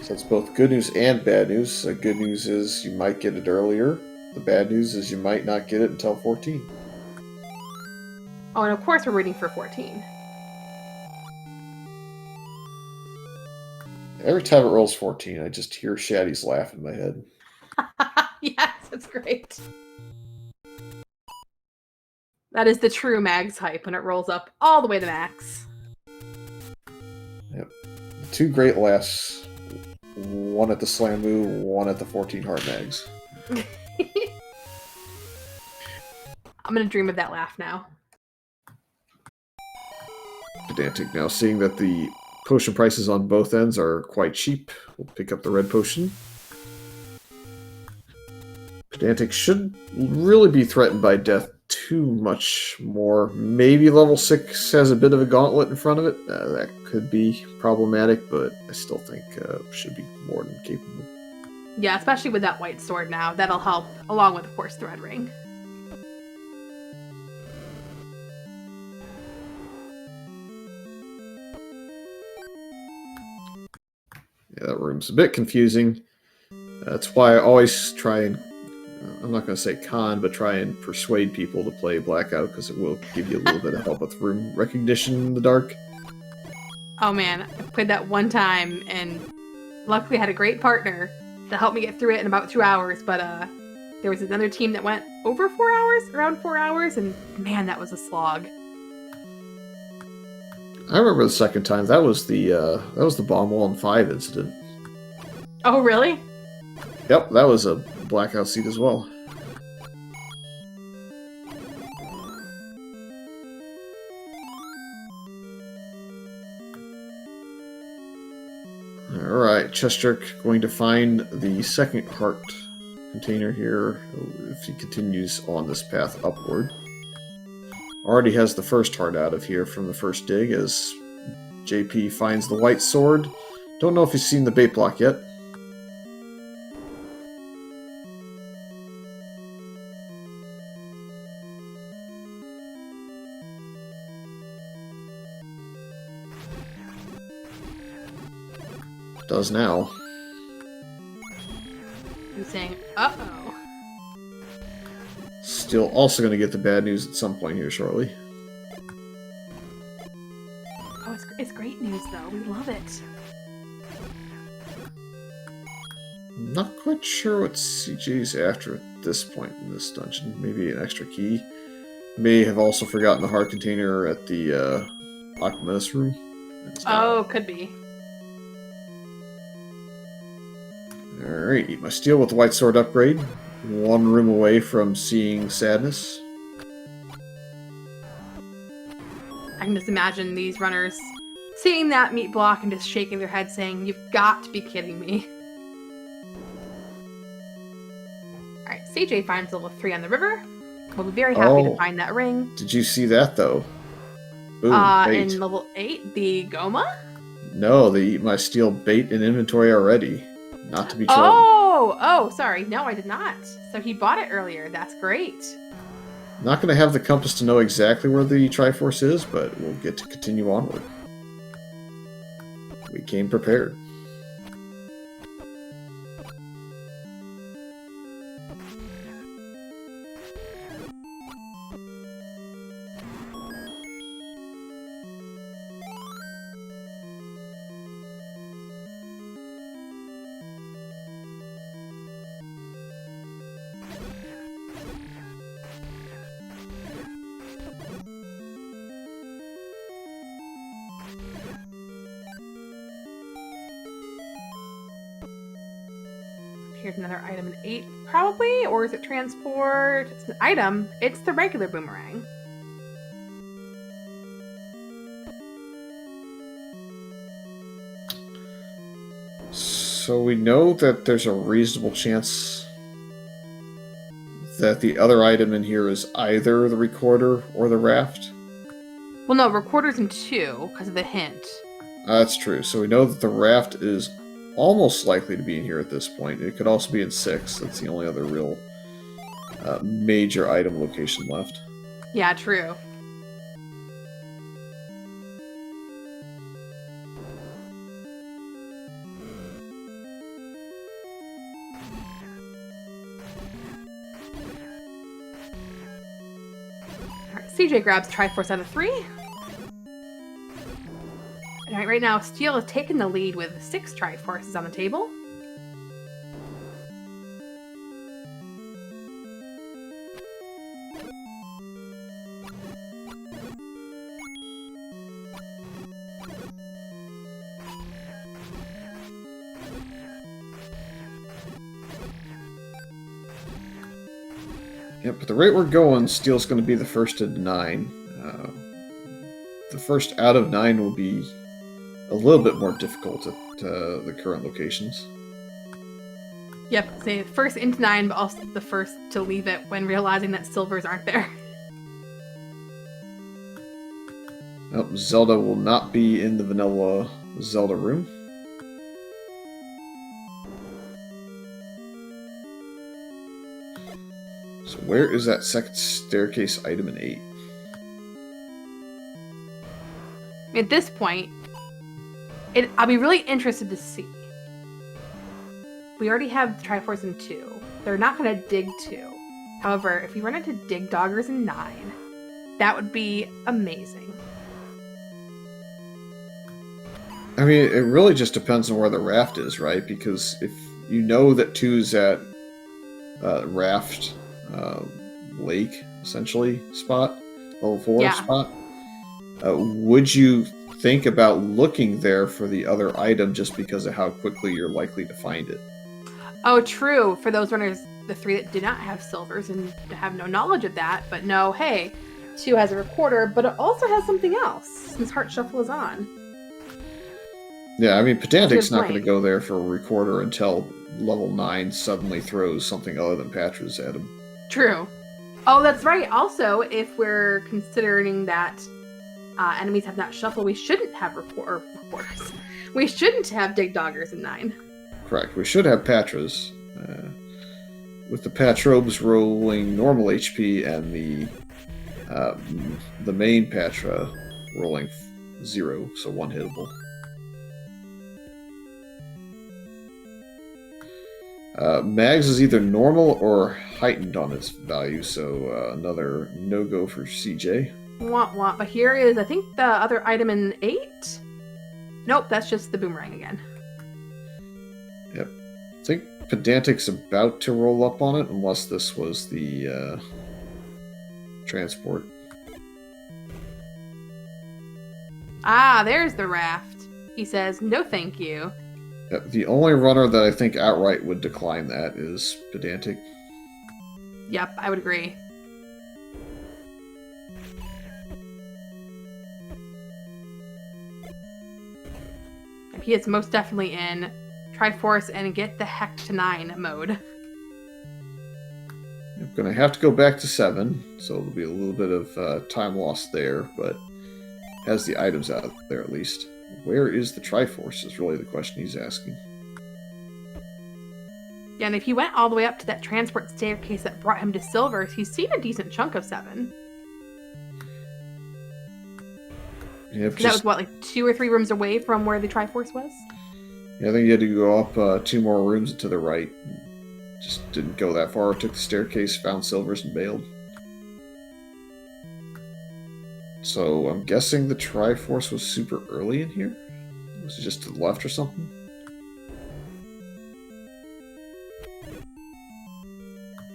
So it's both good news and bad news. Good news is you might get it earlier. The bad news is you might not get it until 14. Oh, and of course we're rooting for 14. Every time it rolls 14, I just hear Shaddy's laugh in my head. Yes, that's great. That is the true Mags hype when it rolls up all the way to max. Yep. The two great laughs. One at the Slamu, one at the 14 Heart Mags. I'm gonna dream of that laugh now. Pedantic. Now, seeing that the potion prices on both ends are quite cheap, we'll pick up the red potion. Pedantic should really be threatened by death too much more. Maybe level 6 has a bit of a gauntlet in front of it. That could be problematic, but I still think should be more than capable. Yeah, especially with that white sword now. That'll help, along with, of course, Thread Ring. Yeah, that room's a bit confusing. That's why I always try and, I'm not going to say con, but try and persuade people to play Blackout, because it will give you a little bit of help with room recognition in the dark. Oh man, I played that one time, and luckily I had a great partner to help me get through it in about 2 hours, but there was another team that went over 4 hours, around 4 hours, and man, that was a slog. I remember the second time. That was the Bomb Wall and 5 incident. Oh, really? Yep, that was a Blackout seat as well. Alright, Chest Jerk going to find the second heart container here if he continues on this path upward. Already has the first heart out of here from the first dig as JP finds the white sword. Don't know if he's seen the bait block yet. Does now. I'm saying, uh-oh. Still also going to get the bad news at some point here shortly. Oh, it's great news, though. We love it. Not quite sure what CJ's after at this point in this dungeon. Maybe an extra key. May have also forgotten the heart container at the Alchemist room. Oh, could be. Alright, eat my steel with the white sword upgrade. One room away from seeing sadness. I can just imagine these runners seeing that meat block and just shaking their head saying, "You've got to be kidding me." Alright, CJ finds level 3 on the river. We'll be very happy to find that ring. Did you see that, though? Boom, bait. In level 8, the Goma? No, they eat my steel bait in inventory already. Not to be told. Oh, sorry. No, I did not. So he bought it earlier. That's great. Not going to have the compass to know exactly where the Triforce is, but we'll get to continue onward. We came prepared. Here's another item in 8, probably? Or is it transport? It's an item. It's the regular boomerang. So we know that there's a reasonable chance that the other item in here is either the recorder or the raft. Well, no, recorder's in 2 because of the hint. That's true. So we know that the raft is almost likely to be in here at this point. It could also be in 6. That's the only other real major item location left. Yeah, true. CJ grabs Triforce out of 3. Alright, right now, Steel has taken the lead with 6 Triforces on the table. Yep, but the rate we're going, Steel's going to be the first to 9. The first out of 9 will be a little bit more difficult at the current locations. Yep, say first into 9, but also the first to leave it when realizing that silvers aren't there. Nope, Zelda will not be in the vanilla Zelda room. So where is that second staircase item in 8? At this point, I'll be really interested to see. We already have Triforce in 2. They're not going to dig 2. However, if we run into Dig Doggers in 9, that would be amazing. I mean, it really just depends on where the raft is, right? Because if you know that 2's at raft lake, essentially, spot, level 4 spot, would you think about looking there for the other item just because of how quickly you're likely to find it? Oh, true. For those runners, the 3 that do not have silvers and have no knowledge of that, but know, hey, 2 has a recorder, but it also has something else, since Heart Shuffle is on. Yeah, I mean, Pedantic's not going to go there for a recorder until level 9 suddenly throws something other than Patras at him. True. Oh, that's right. Also, if we're considering that enemies have not shuffled, we shouldn't have reporters. We shouldn't have Dig Doggers in 9. Correct. We should have Patras. With the Patrobes rolling normal HP and the main Patra rolling 0, so 1 hittable. Mags is either normal or heightened on its value, so another no-go for CJ. Wah. But here is, I think, the other item in 8? Nope, that's just the boomerang again. Yep. I think Pedantic's about to roll up on it, unless this was the transport. Ah, there's the raft. He says, no thank you. The only runner that I think outright would decline that is Pedantic. Yep, I would agree. He is most definitely in Triforce and get the heck to 9 mode. I'm going to have to go back to 7, so there'll be a little bit of time lost there, but has the items out there at least. Where is the Triforce is really the question he's asking. Yeah, and if he went all the way up to that transport staircase that brought him to silvers, he's seen a decent chunk of 7. Yeah, that was, what, like 2 or 3 rooms away from where the Triforce was? Yeah, I think you had to go up 2 more rooms to the right. Just didn't go that far. Took the staircase, found silvers, and bailed. So I'm guessing the Triforce was super early in here? Was it just to the left or something?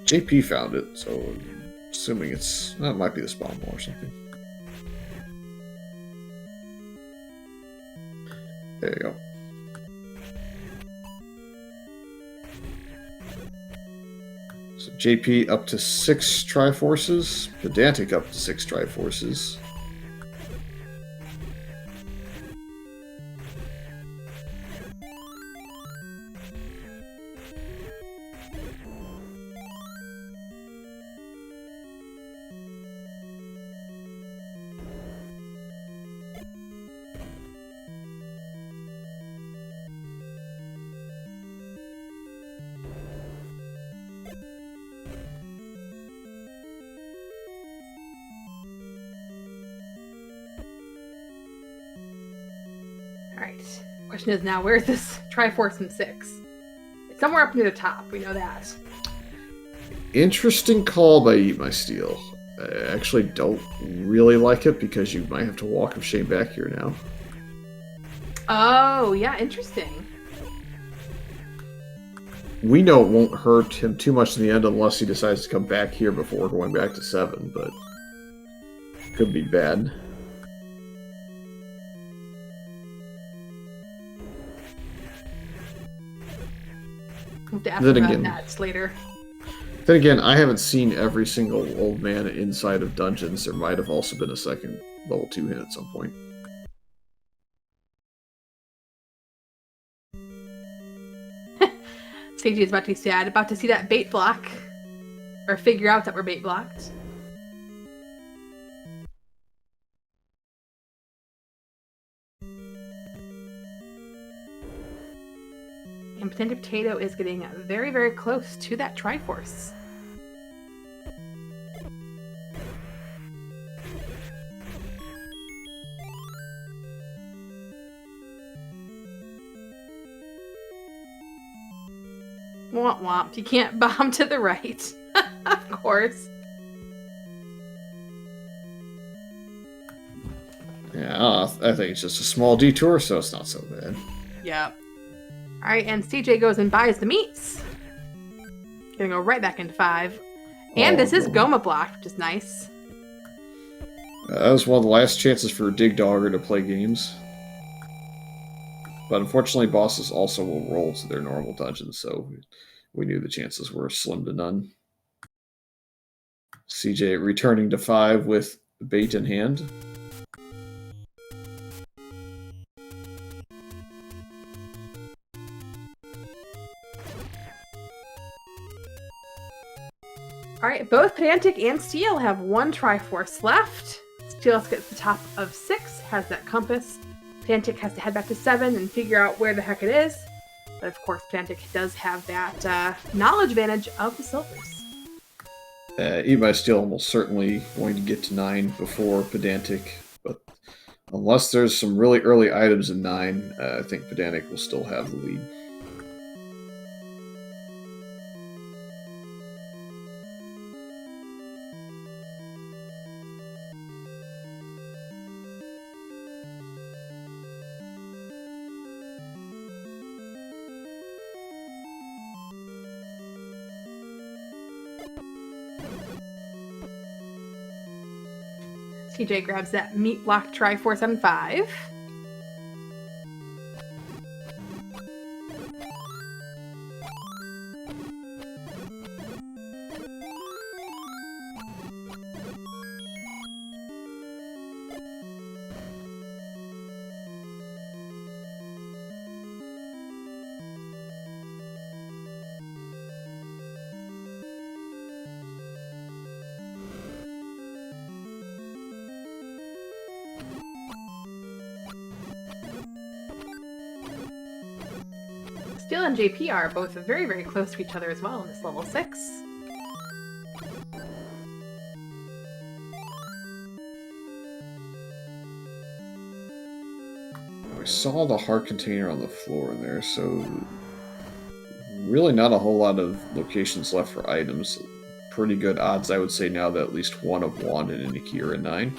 JP found it, so I'm assuming that might be the spawn wall or something. There you go. So JP up to 6 Triforces, Pedantic up to 6 Triforces. Alright, question is now, where's this Triforce in 6? It's somewhere up near the top, we know that. Interesting call by Eat My Steel. I actually don't really like it because you might have to walk of shame back here now. Oh, yeah, interesting. We know it won't hurt him too much in the end unless he decides to come back here before going back to 7, but could be bad. We'll have to ask about that later. Then again, I haven't seen every single old man inside of dungeons. There might have also been a second level 2 hint at some point. Stagey is about to be sad, about to see that bait block. Or figure out that we're bait blocked. And Potato Potato is getting very, very close to that Triforce. Womp womp. You can't bomb to the right. Of course. Yeah, I think it's just a small detour, so it's not so bad. Yep. Alright, and CJ goes and buys the meats. Gonna go right back into 5. And this is Goma blocked, which is nice. That was one of the last chances for Dig Dogger to play games. But unfortunately, bosses also will roll to their normal dungeons, so we knew the chances were slim to none. CJ returning to 5 with bait in hand. Alright, both Pedantic and Steel have 1 Triforce left. Steel gets the top of 6, has that compass. Pedantic has to head back to 7 and figure out where the heck it is. But of course, Pedantic does have that knowledge advantage of the silvers. Eat by Steel almost certainly going to get to 9 before Pedantic, but unless there's some really early items in 9, I think Pedantic will still have the lead. TJ grabs that meat block Triforce on 5. Steel and JP are both very, very close to each other as well in this level 6. We saw the heart container on the floor in there, so really not a whole lot of locations left for items. Pretty good odds, I would say, now that at least one of Wand and Nikki are in 9.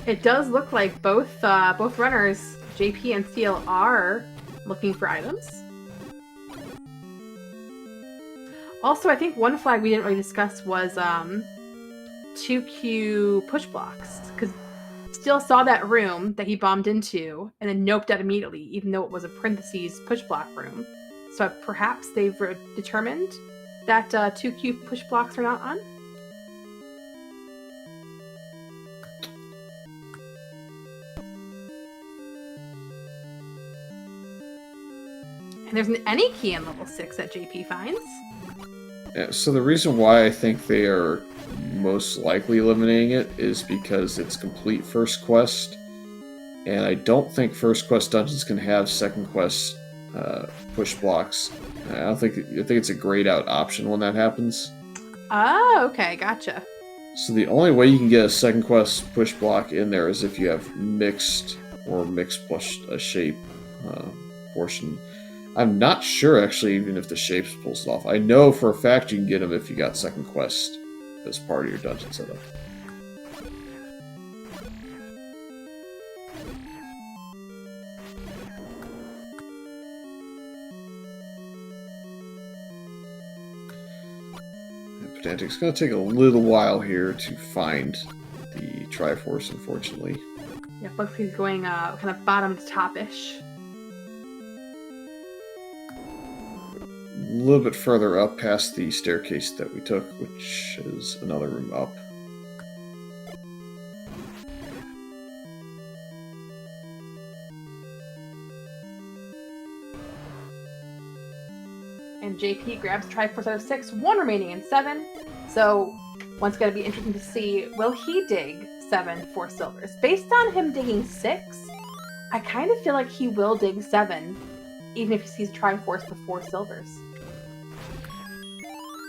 It does look like both runners, JP and Steel, are looking for items. Also, I think one flag we didn't really discuss was 2Q push blocks, because Steel saw that room that he bombed into and then noped out immediately, even though it was a parentheses push block room. So perhaps they've determined that 2Q push blocks are not on. And there's an any key in level 6 that JP finds. Yeah, so the reason why I think they are most likely eliminating it is because it's complete first quest, and I don't think first quest dungeons can have second quest push blocks. I think it's a grayed out option when that happens. Oh, okay, gotcha. So the only way you can get a second quest push block in there is if you have mixed plus a shape portion. I'm not sure, actually, even if the shapes pulls it off. I know for a fact you can get them if you got second quest as part of your dungeon setup. Pedantic's going to take a little while here to find the Triforce, unfortunately. Yeah, looks like he's going kind of bottom to top-ish. A little bit further up past the staircase that we took, which is another room up. And JP grabs Triforce out of 6, 1 remaining in 7. So, one's going to be interesting to see, will he dig 7 for silvers? Based on him digging 6, I kind of feel like he will dig 7, even if he sees Triforce before silvers.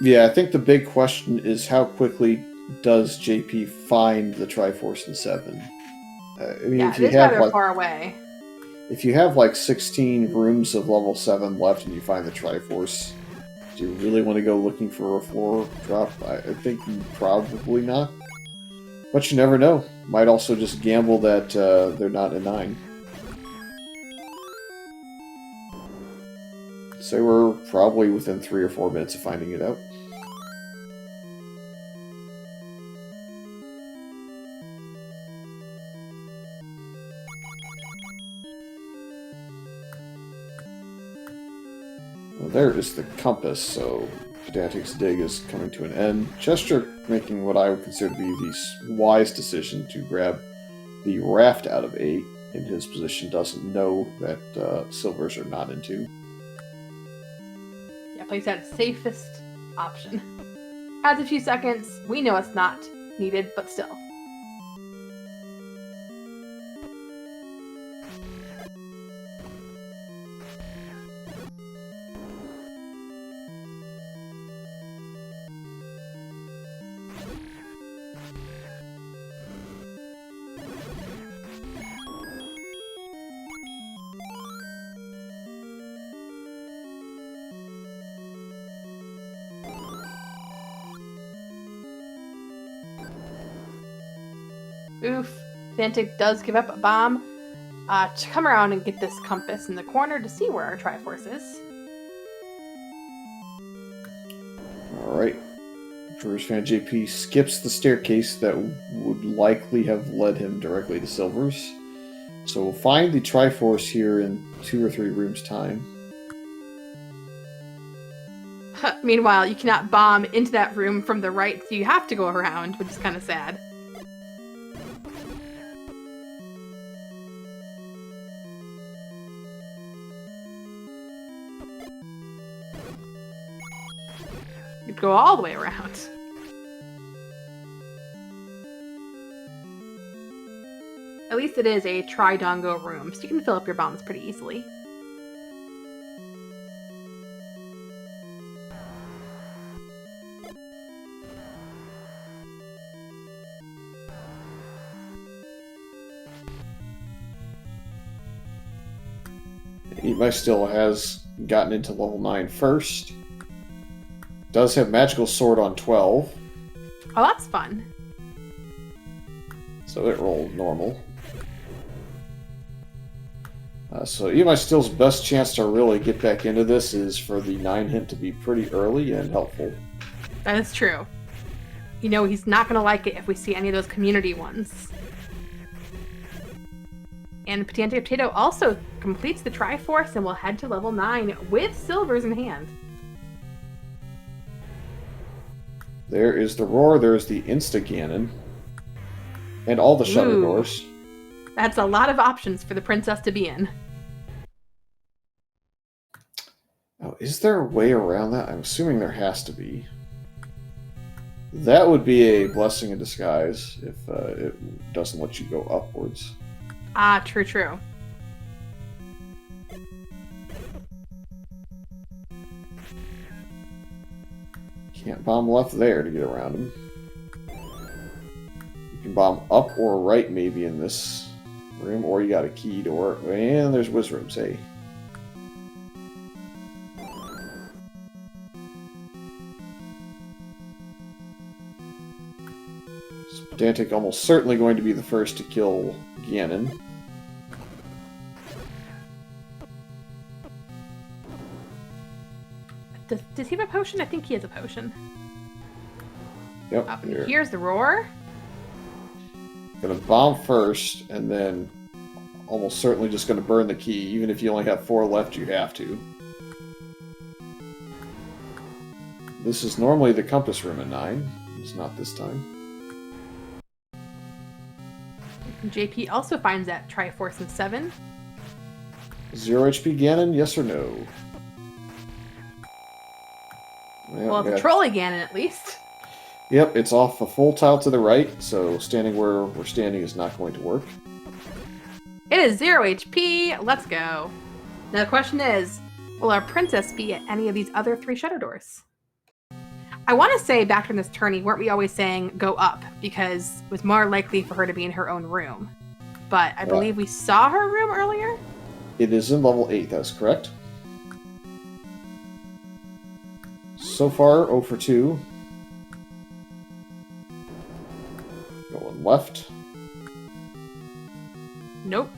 Yeah, I think the big question is how quickly does JP find the Triforce in 7? I mean, Yeah, if it you is have rather far away. If you have like 16 rooms of level 7 left and you find the Triforce, do you really want to go looking for a floor drop? I think probably not. But you never know. Might also just gamble that they're not in 9. So we're probably within 3 or 4 minutes of finding it out. Well, there is the compass, so Pedantic's dig is coming to an end. Chester making what I would consider to be the wise decision to grab the raft out of 8. In his position, doesn't know that silvers are not in 2. Yeah, plays that safest option. Adds a few seconds. We know it's not needed, but still. Oof. Pedantic does give up a bomb to come around and get this compass in the corner to see where our Triforce is. Alright. First fan JP skips the staircase that would likely have led him directly to silvers. So we'll find the Triforce here in 2 or 3 rooms' time. Meanwhile, you cannot bomb into that room from the right, so you have to go around, which is kind of sad. You'd go all the way around. At least it is a tri-dongo room, so you can fill up your bombs pretty easily. Eva still has gotten into level 9 first. Does have Magical Sword on 12. Oh, that's fun. So it rolled normal. So Eva Still's best chance to really get back into this is for the 9 hint to be pretty early and helpful. That is true. You know, he's not going to like it if we see any of those community ones. And Pedantic Potato also completes the Triforce and will head to level 9 with silvers in hand. There is the Roar, there's the Insta-Cannon, and all the shutter doors. That's a lot of options for the princess to be in. Oh, is there a way around that? I'm assuming there has to be. That would be a blessing in disguise if it doesn't let you go upwards. Ah, true, true. Can't bomb left there to get around him. You can bomb up or right maybe in this room, or you got a key door. And there's Wizrooms, hey. Pedantic almost certainly going to be the first to kill Ganon. Does he have a potion? I think he has a potion. Yep. Oh, here's the roar. Gonna bomb first, and then almost certainly just gonna burn the key. Even if you only have 4 left, you have to. This is normally the compass room at 9. It's not this time. JP also finds that Triforce in 7. 0 HP Ganon, yes or no? Well, it's a trolley Ganon at least. Yep, it's off a full tile to the right, so standing where we're standing is not going to work. It is 0 HP. Let's go. Now the question is, will our princess be at any of these other 3 shadow doors? I want to say back in this tourney, weren't we always saying go up because it was more likely for her to be in her own room? But I believe we saw her room earlier? It is in level 8, that's correct. So far, 0 for 2. Going left. Nope.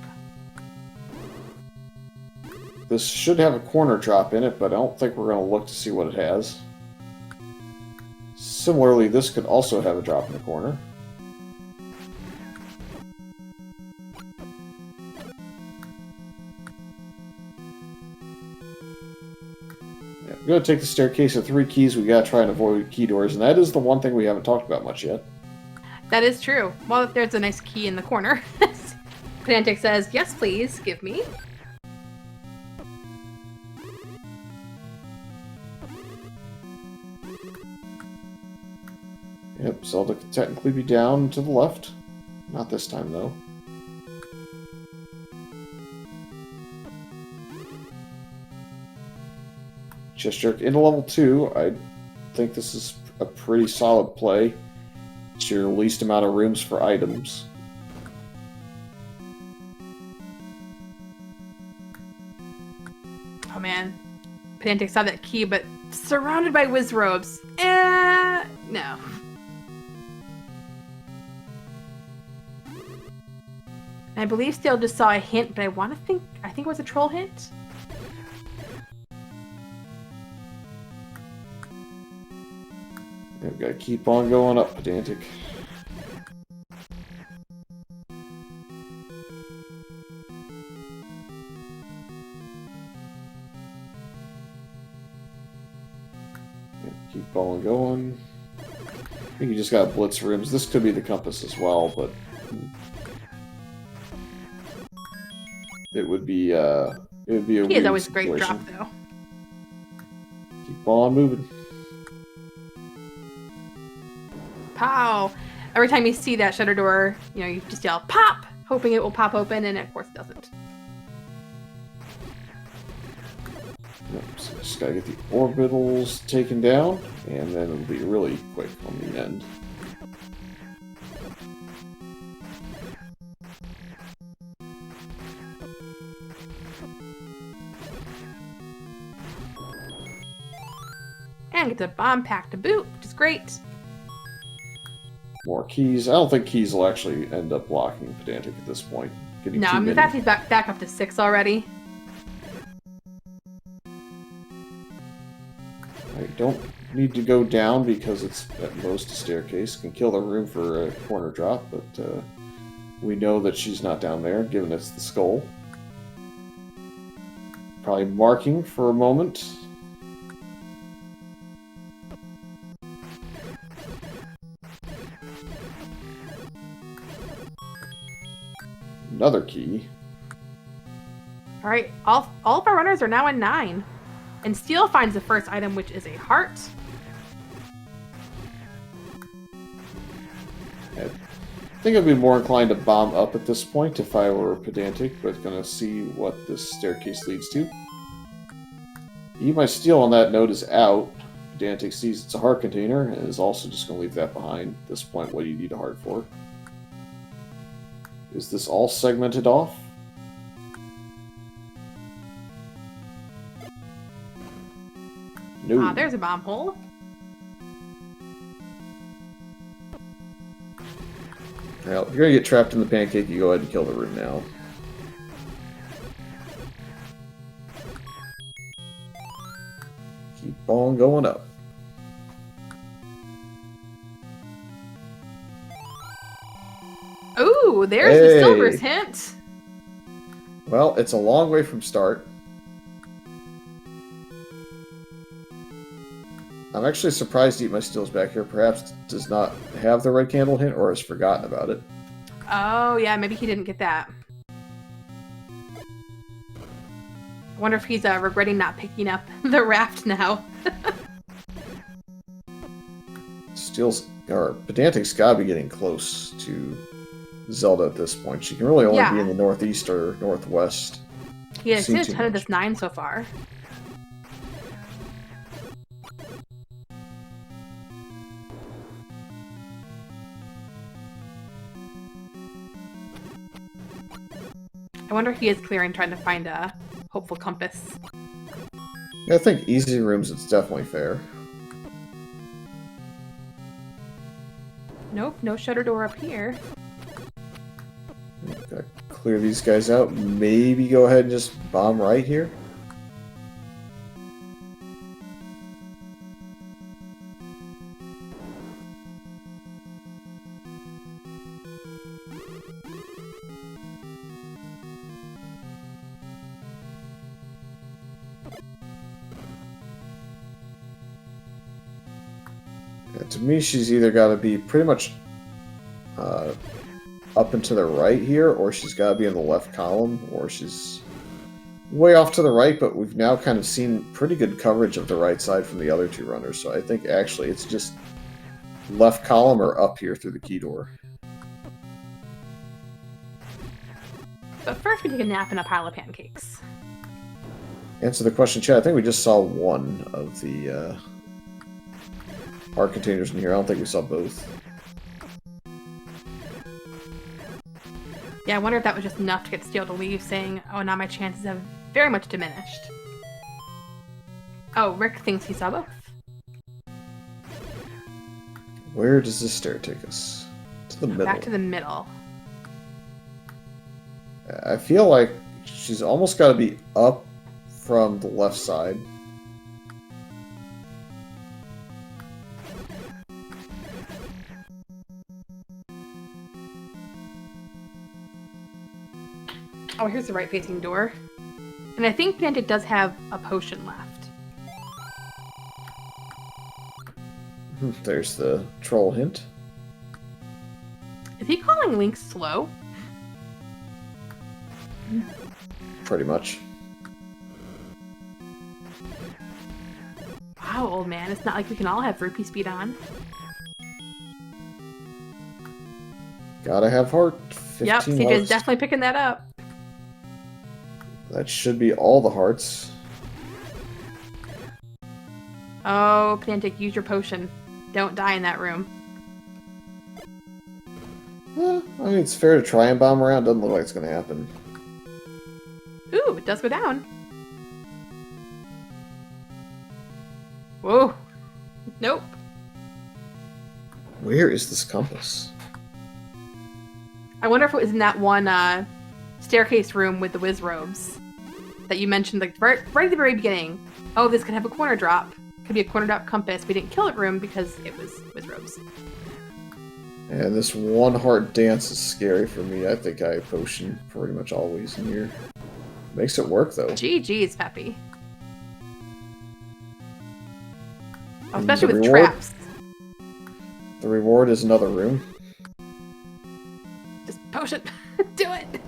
This should have a corner drop in it, but I don't think we're going to look to see what it has. Similarly, this could also have a drop in the corner. Yeah, I'm going to take the staircase of 3 keys. We got to try and avoid key doors, and that is the one thing we haven't talked about much yet. That is true. Well, there's a nice key in the corner. Pedantic says, yes, please, give me. Yep, Zelda could technically be down to the left. Not this time, though. Chest Jerk into level 2. I think this is a pretty solid play. It's your least amount of rooms for items. Oh man. Pedantic saw that key, but surrounded by Wizrobes. No. I believe Stale just saw a hint, but I think it was a troll hint. We've got to keep on going up, Pedantic. Keep on going. I think you just got blitz rooms. This could be the compass as well, but it would be a He is always a great drop, though. Keep on moving. Pow! Every time you see that shutter door, you just yell pop, hoping it will pop open, and of course it doesn't. Yep, so just gotta get the orbitals taken down, and then it'll be really quick on the end. And get the bomb pack to boot, which is great. More keys. I don't think keys will actually end up blocking Pedantic at this point. No, in fact, he's back up to 6 already. I don't need to go down because it's at most a staircase. Can kill the room for a corner drop, but we know that she's not down there, given it's the skull. Probably marking for a moment. Another key. All right, all of our runners are now in 9. And Steel finds the first item, which is a heart. I think I'd be more inclined to bomb up at this point if I were Pedantic, but gonna see what this staircase leads to. My Steel on that note is out. Pedantic sees it's a heart container and is also just gonna leave that behind. At this point, what do you need a heart for? Is this all segmented off? No. Ah, there's a bomb hole. Well, if you're gonna get trapped in the pancake, you go ahead and kill the room now. Keep on going up. Ooh, there's the silver's Hey! hint. Well, it's a long way from start. I'm actually surprised Eat My Steel's back here. Perhaps does not have the red candle hint or has forgotten about it. Oh, yeah, maybe he didn't get that. I wonder if he's regretting not picking up the raft now. Steel's, or Pedantic's gotta be getting close to Zelda at this point. She can really only be in the northeast or northwest. Yeah, I've seen a ton of this 9 so far. I wonder if he is clearing, trying to find a hopeful compass. Yeah, I think easy rooms, it's definitely fair. Nope, no shutter door up here. Gotta clear these guys out. Maybe go ahead and just bomb right here. To me, she's either got to be pretty much up and to the right here, or she's got to be in the left column, or she's way off to the right, but we've now kind of seen pretty good coverage of the right side from the other two runners, so I think actually it's just left column or up here through the key door. But first we take a nap in a pile of pancakes. Answer the question, Chad. I think we just saw one of the heart containers in here. I don't think we saw both. Yeah, I wonder if that was just enough to get Steel to leave, saying, oh, now my chances have very much diminished. Oh, Rick thinks he saw both. Where does this stair take us? To the middle. Back to the middle. I feel like she's almost got to be up from the left side. Oh, here's the right-facing door. And I think Pedantic does have a potion left. There's the troll hint. Is he calling Link slow? Pretty much. Wow, old man. It's not like we can all have rupee speed on. Gotta have heart. 15 Yep, CJ's hearts. definitely picking that up. That should be all the hearts. Oh, Pedantic, use your potion. Don't die in that room. I mean, it's fair to try and bomb around. Doesn't look like it's going to happen. Ooh, it does go down. Whoa. Nope. Where is this compass? I wonder if it was in that one staircase room with the whiz robes that you mentioned, like right at the very beginning. Oh, this could have a corner drop. Could be a corner drop compass. We didn't kill it room because it was whiz robes. And this one heart dance is scary for me. I think I potion pretty much always in here. Makes it work though. GG's, Peppy. Oh, And especially the with reward? traps. The reward is another room. Just potion. Do it.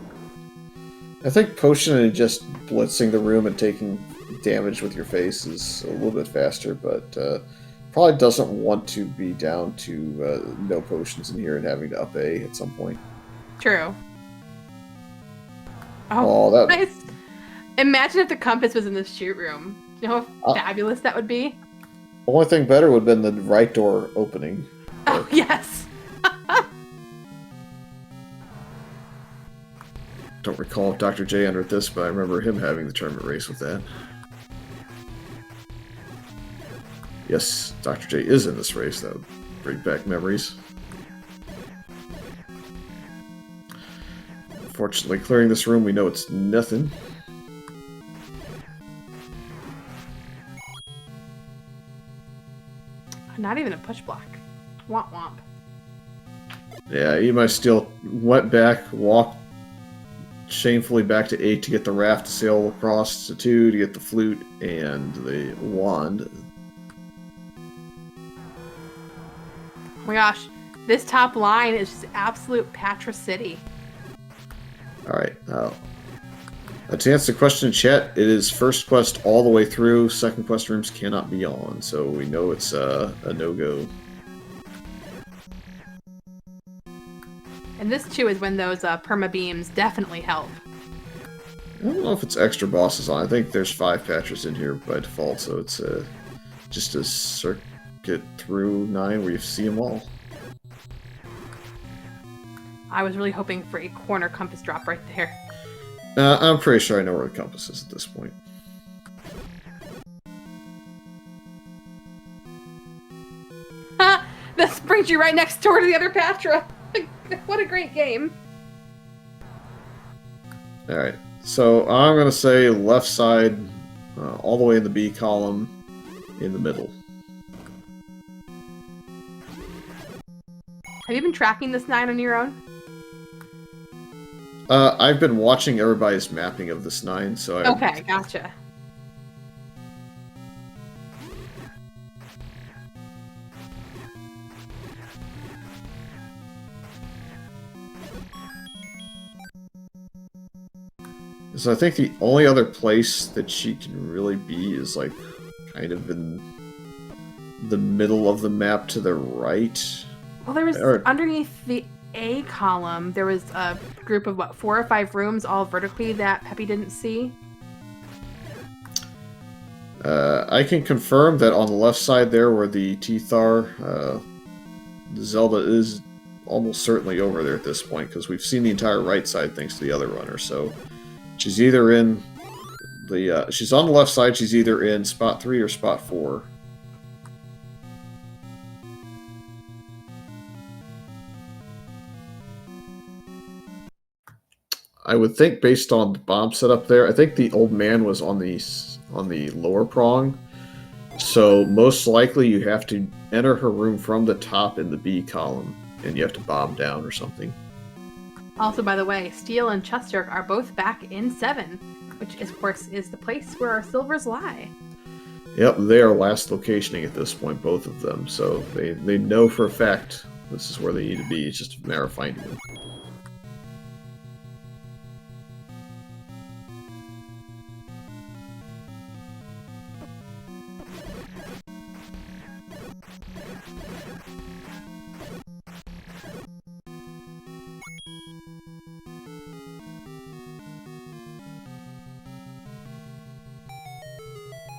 I think potion and just blitzing the room and taking damage with your face is a little bit faster, but probably doesn't want to be down to no potions in here and having to up A at some point. True. Oh, that nice. Imagine if the compass was in the shoot room. You know how fabulous that would be? only thing better would have been the right door opening. Oh, yes. Don't recall if Dr. J entered this, but I remember him having the tournament race with that. Yes, Dr. J is in this race. That would bring back memories. Unfortunately, clearing this room, we know it's nothing. Not even a push block. Womp womp. Yeah, my Steel went back, walked shamefully back to 8 to get the raft to sail across, to 2 to get the flute and the wand. Oh my gosh, this top line is just absolute Patra City. Alright, to answer the question in chat, it is first quest all the way through, second quest rooms cannot be on, so we know it's a no-go. And this too is when those perma beams definitely help. I don't know if it's extra bosses on. I think there's 5 patches in here by default, so it's just a circuit through 9 where you see them all. I was really hoping for a corner compass drop right there. I'm pretty sure I know where the compass is at this point. This brings you right next door to the other Patra. What a great game. Alright, so I'm going to say left side, all the way in the B column, in the middle. Have you been tracking this 9 on your own? I've been watching everybody's mapping of this 9, so Okay, gotcha. So I think the only other place that she can really be is like kind of in the middle of the map to the right. Well, there was underneath the A column, there was a group of, what, 4 or 5 rooms all vertically that Peppy didn't see? I can confirm that on the left side there where the teeth are, Zelda is almost certainly over there at this point, because we've seen the entire right side thanks to the other runner, so she's either in the, she's on the left side, she's either in spot 3 or spot 4. I would think based on the bomb setup there, I think the old man was on the lower prong. So most likely you have to enter her room from the top in the B column, and you have to bomb down or something. Also, by the way, Steel and Chester are both back in 7, which of course is the place where our silvers lie. Yep, they are last locationing at this point, both of them. So they know for a fact this is where they need to be. It's just a matter of finding them.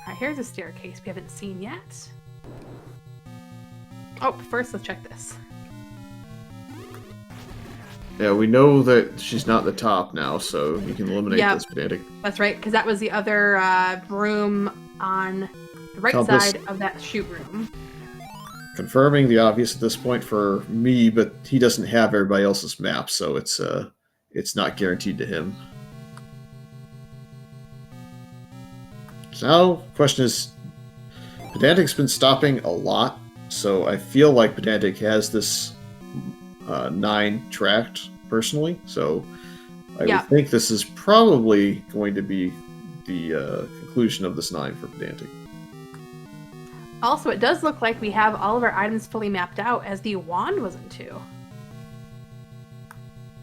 Alright, here's a staircase we haven't seen yet. Oh, first let's check this. Yeah, we know that she's not the top now, so you can eliminate this pedantic. That's right, because that was the other room on the right side of that shoot room. Confirming the obvious at this point for me, but he doesn't have everybody else's map, so it's not guaranteed to him. So now, question is, Pedantic's been stopping a lot, so I feel like Pedantic has this 9 tracked personally, so I would think this is probably going to be the conclusion of this 9 for Pedantic. Also, it does look like we have all of our items fully mapped out, as the wand wasn't too.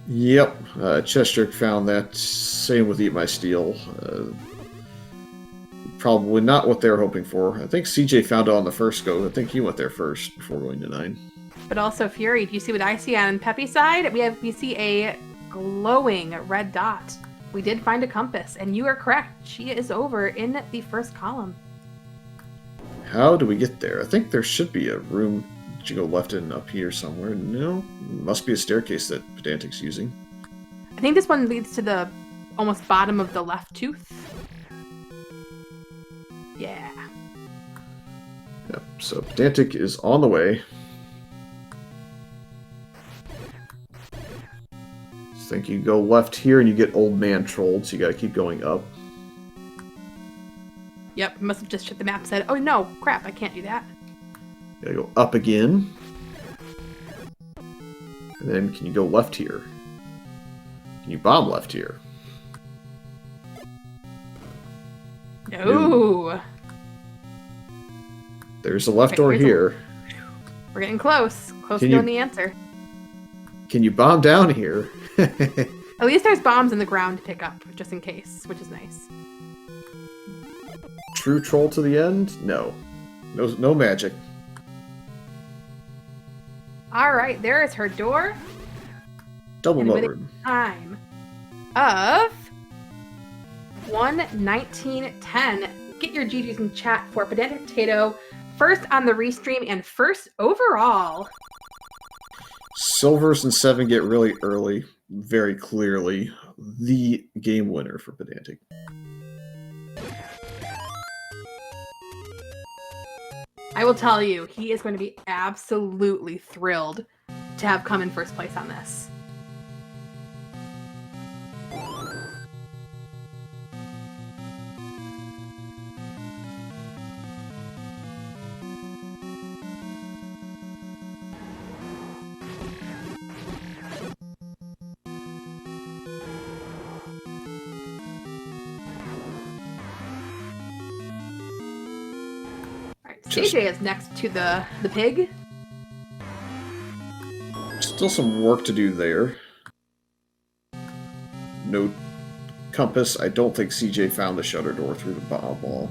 Yep, Chester found that. Same with Eat My Steel. Probably not what they were hoping for. I think CJ found it on the first go. I think he went there first before going to 9. But also, Fury, do you see what I see on Peppy's side? We see a glowing red dot. We did find a compass, and you are correct. She is over in the first column. How do we get there? I think there should be a room that you go left and up here somewhere. No, must be a staircase that Pedantic's using. I think this one leads to the almost bottom of the left tooth. Yeah. Yep, so Pedantic is on the way. think you go left here and you get Old Man trolled, so you gotta keep going up. Yep, must have just checked the map, said, oh no, crap, I can't do that. You gotta go up again. And then can you go left here? Can you bomb left here? No. There's a left door here. We're getting close. Close Can to knowing you- the answer. Can you bomb down here? At least there's bombs in the ground to pick up, just in case, which is nice. True troll to the end? No. No magic. Alright, there is her door. Double And with numbered. a time of 1:19:10. Get your GGs in chat for Pedantic Potato, first on the restream and first overall. Silvers and 7 get really early, very clearly. The game winner for Pedantic. I will tell you, he is going to be absolutely thrilled to have come in first place on this. CJ is next to the pig. Still some work to do there. No compass. I don't think CJ found the shutter door through the bomb wall.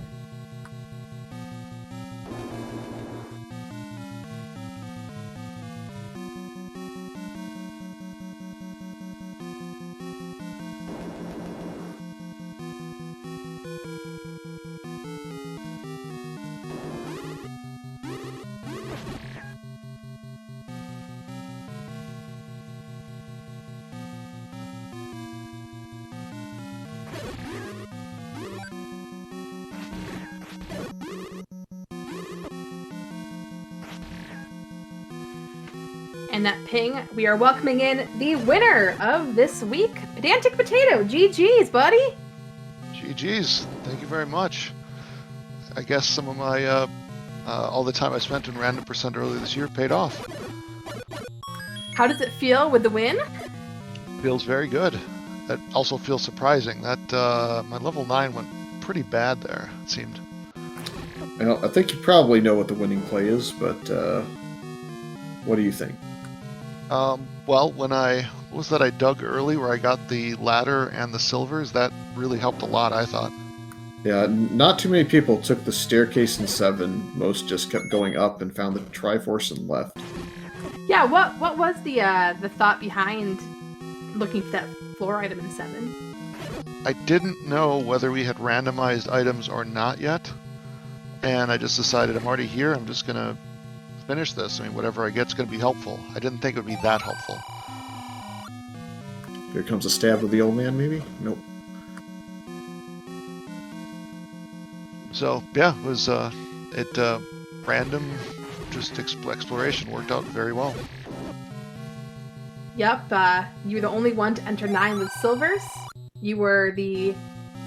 And that ping, we are welcoming in the winner of this week, Pedantic Potato. GG's, buddy. GG's. Thank you very much. I guess some of my, all the time I spent in Random Percent earlier this year paid off. How does it feel with the win? Feels very good. It also feels surprising that my level 9 went pretty bad there, it seemed. Well, I think you probably know what the winning play is, but what do you think? Well, when I dug early where I got the ladder and the silvers, that really helped a lot, I thought. Yeah, not too many people took the staircase in 7. Most just kept going up and found the Triforce and left. Yeah, what was the thought behind looking for that floor item in 7? I didn't know whether we had randomized items or not yet, and I just decided I'm already here, I'm just gonna finish this. I mean, whatever I get's gonna be helpful. I didn't think it would be that helpful. Here comes a stab with the old man, maybe? Nope. So yeah, it was random, just exploration worked out very well. Yep, you were the only one to enter 9 with silvers. You were the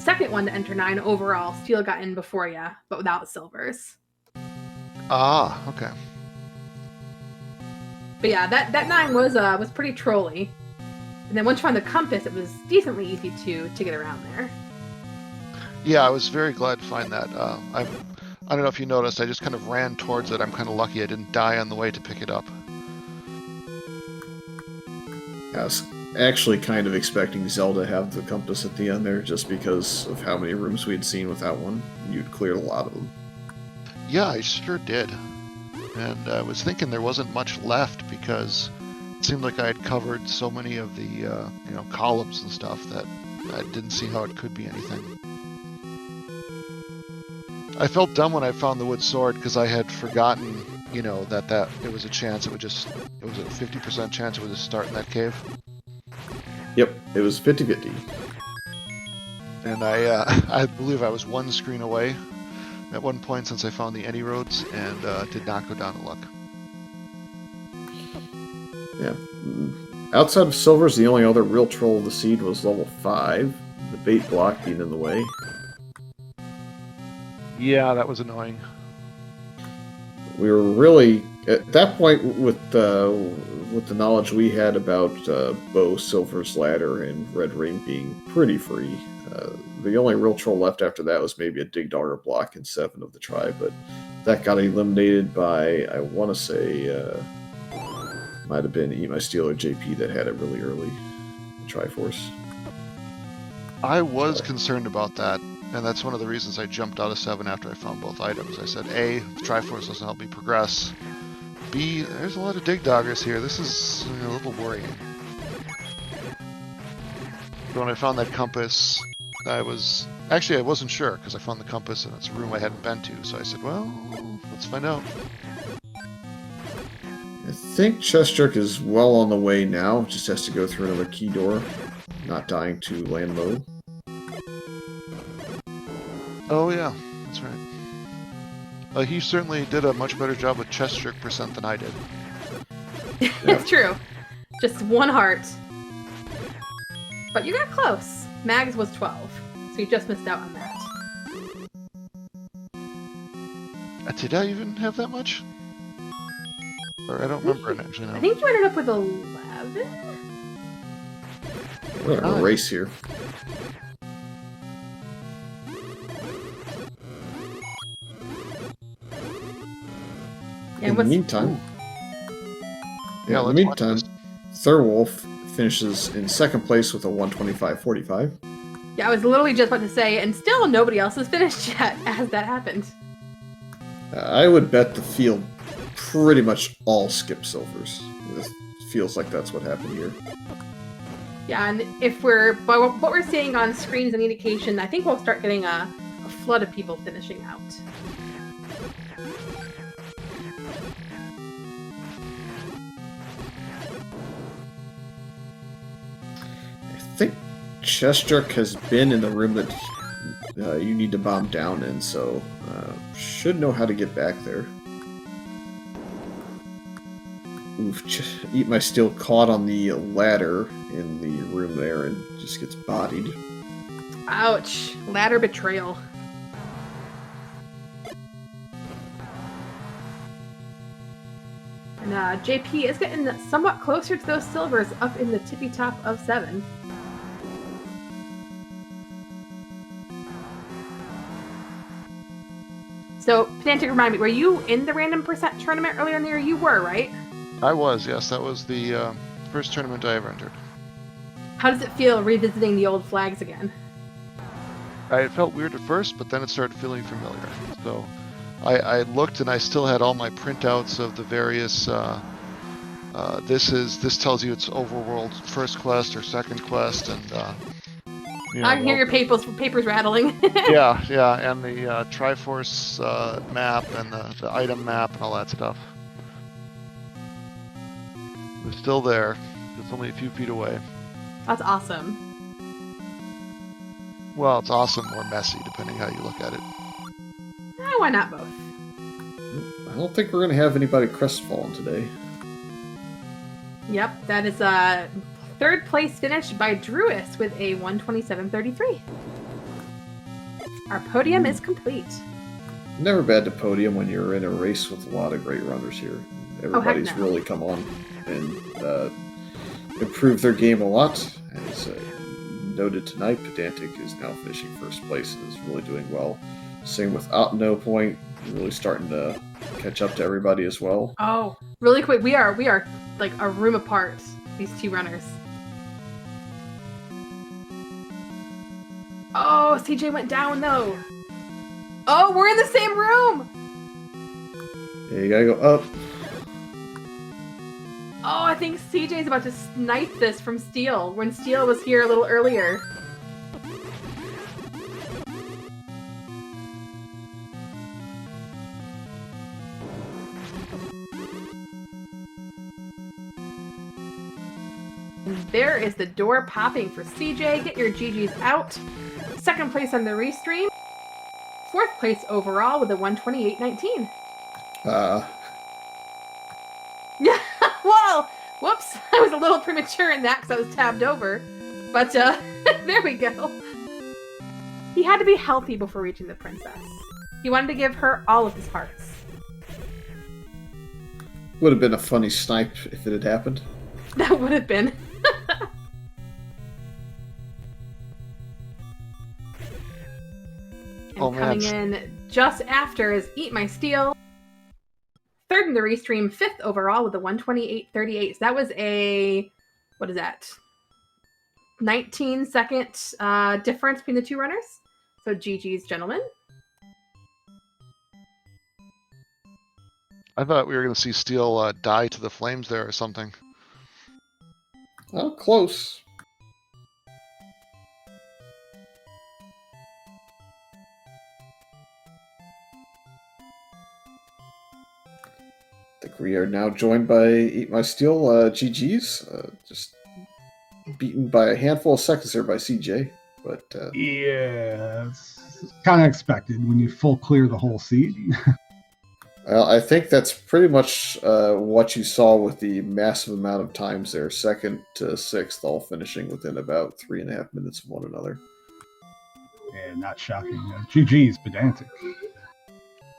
second one to enter 9 overall. Steel got in before you, but without silvers. Ah, okay. But yeah, that 9 was pretty trolly. And then once you found the compass, it was decently easy to get around there. Yeah, I was very glad to find that. I don't know if you noticed, I just kind of ran towards it. I'm kind of lucky I didn't die on the way to pick it up. I was actually kind of expecting Zelda to have the compass at the end there, just because of how many rooms we'd seen without one. You'd cleared a lot of them. Yeah, I sure did. And I was thinking there wasn't much left because it seemed like I had covered so many of the columns and stuff that I didn't see how it could be anything. I felt dumb when I found the wood sword because I had forgotten, that it was a chance. It was a 50% chance it would just start in that cave. Yep, it was 50-50. And I believe I was one screen away at one point since I found the any roads and did not go down to luck. Yeah. Outside of silvers, the only other real troll of the seed was level 5. The bait block being in the way. Yeah, that was annoying. We were really at that point with the knowledge we had about Bow, Silver's Ladder, and Red Ring being pretty free. The only real troll left after that was maybe a Dig Dogger block in 7 of the tribe, but that got eliminated by, I want to say, might have been Eat My Steel or JP that had it really early. The Triforce. I was concerned about that, and that's one of the reasons I jumped out of 7 after I found both items. I said, A, the Triforce doesn't help me progress. B, there's a lot of Dig Doggers here. This is a little worrying. So when I found that compass, I wasn't sure, because I found the compass and it's a room I hadn't been to. So I said, well, let's find out. I think Chestjerk is well on the way now. Just has to go through another key door. Not dying to land low. Oh yeah, that's right. He certainly did a much better job with Chestjerk % than I did. It's true. Just 1 heart. But you got close. Mags was 12, so you just missed out on that. Did I even have that much? Or I don't remember it actually now. I think you ended up with 11? We're in a race here. In the meantime, Thurwolf finishes in 2nd place with a 125.45. Yeah, I was literally just about to say, and still nobody else has finished yet as that happened. I would bet the field pretty much all skip silvers. It feels like that's what happened here. Yeah, and if by what we're seeing on screen is an indication, I think we'll start getting a flood of people finishing out. I think Chestjerk has been in the room that you need to bomb down in, so should know how to get back there. Oof, Eat My Steel caught on the ladder in the room there and just gets bodied. Ouch. Ladder betrayal. And JP is getting somewhat closer to those silvers up in the tippy top of 7. So, Pedantic, remind me, were you in the random percent tournament earlier in the year? You were, right? I was, yes. That was the first tournament I ever entered. How does it feel revisiting the old flags again? It felt weird at first, but then it started feeling familiar. So I looked and I still had all my printouts of the various. This tells you it's overworld first quest or second quest, and I can hear your papers rattling. yeah, and the Triforce map and the item map and all that stuff. It's still there. It's only a few feet away. That's awesome. Well, it's awesome or messy, depending how you look at it. Why not both? I don't think we're going to have anybody crestfallen today. Yep, that is a 3rd place finish by Druis with a 127.33. Our podium is complete. Never bad to podium when you're in a race with a lot of great runners here. Everybody's really come on and improved their game a lot. As noted tonight, Pedantic is now finishing 1st place and is really doing well. Same with No Point, really starting to catch up to everybody as well. Oh, really quick, we are like a room apart, these 2 runners. Oh, CJ went down though. Oh, we're in the same room. Yeah, you gotta go up. Oh, I think CJ's about to snipe this from Steel when Steel was here a little earlier. And there is the door popping for CJ. Get your GGs out. 2nd place on the restream. 4th place overall with a 128.19. Yeah, well, Whoops, I was a little premature in that because I was tabbed over. But there we go. He had to be healthy before reaching the princess. He wanted to give her all of his hearts. Would have been a funny snipe if it had happened. That would have been. And Oh, man. coming in just after is Eat My Steel. Third in the restream, fifth overall with a 128.38. So that was a, what is that? 19-second difference between the two runners. So GG's, gentlemen. I thought we were going to see Steel die to the flames there or something. Oh, close. I think we are now joined by Eat My Steel, GG's. Just beaten by a handful of seconds there by CJ. But Yeah, it's kind of expected when you full clear the whole seat. I think that's pretty much what you saw with the massive amount of times there, second to sixth, all finishing within about 3.5 minutes of one another. Yeah, not shocking. GG's, pedantic.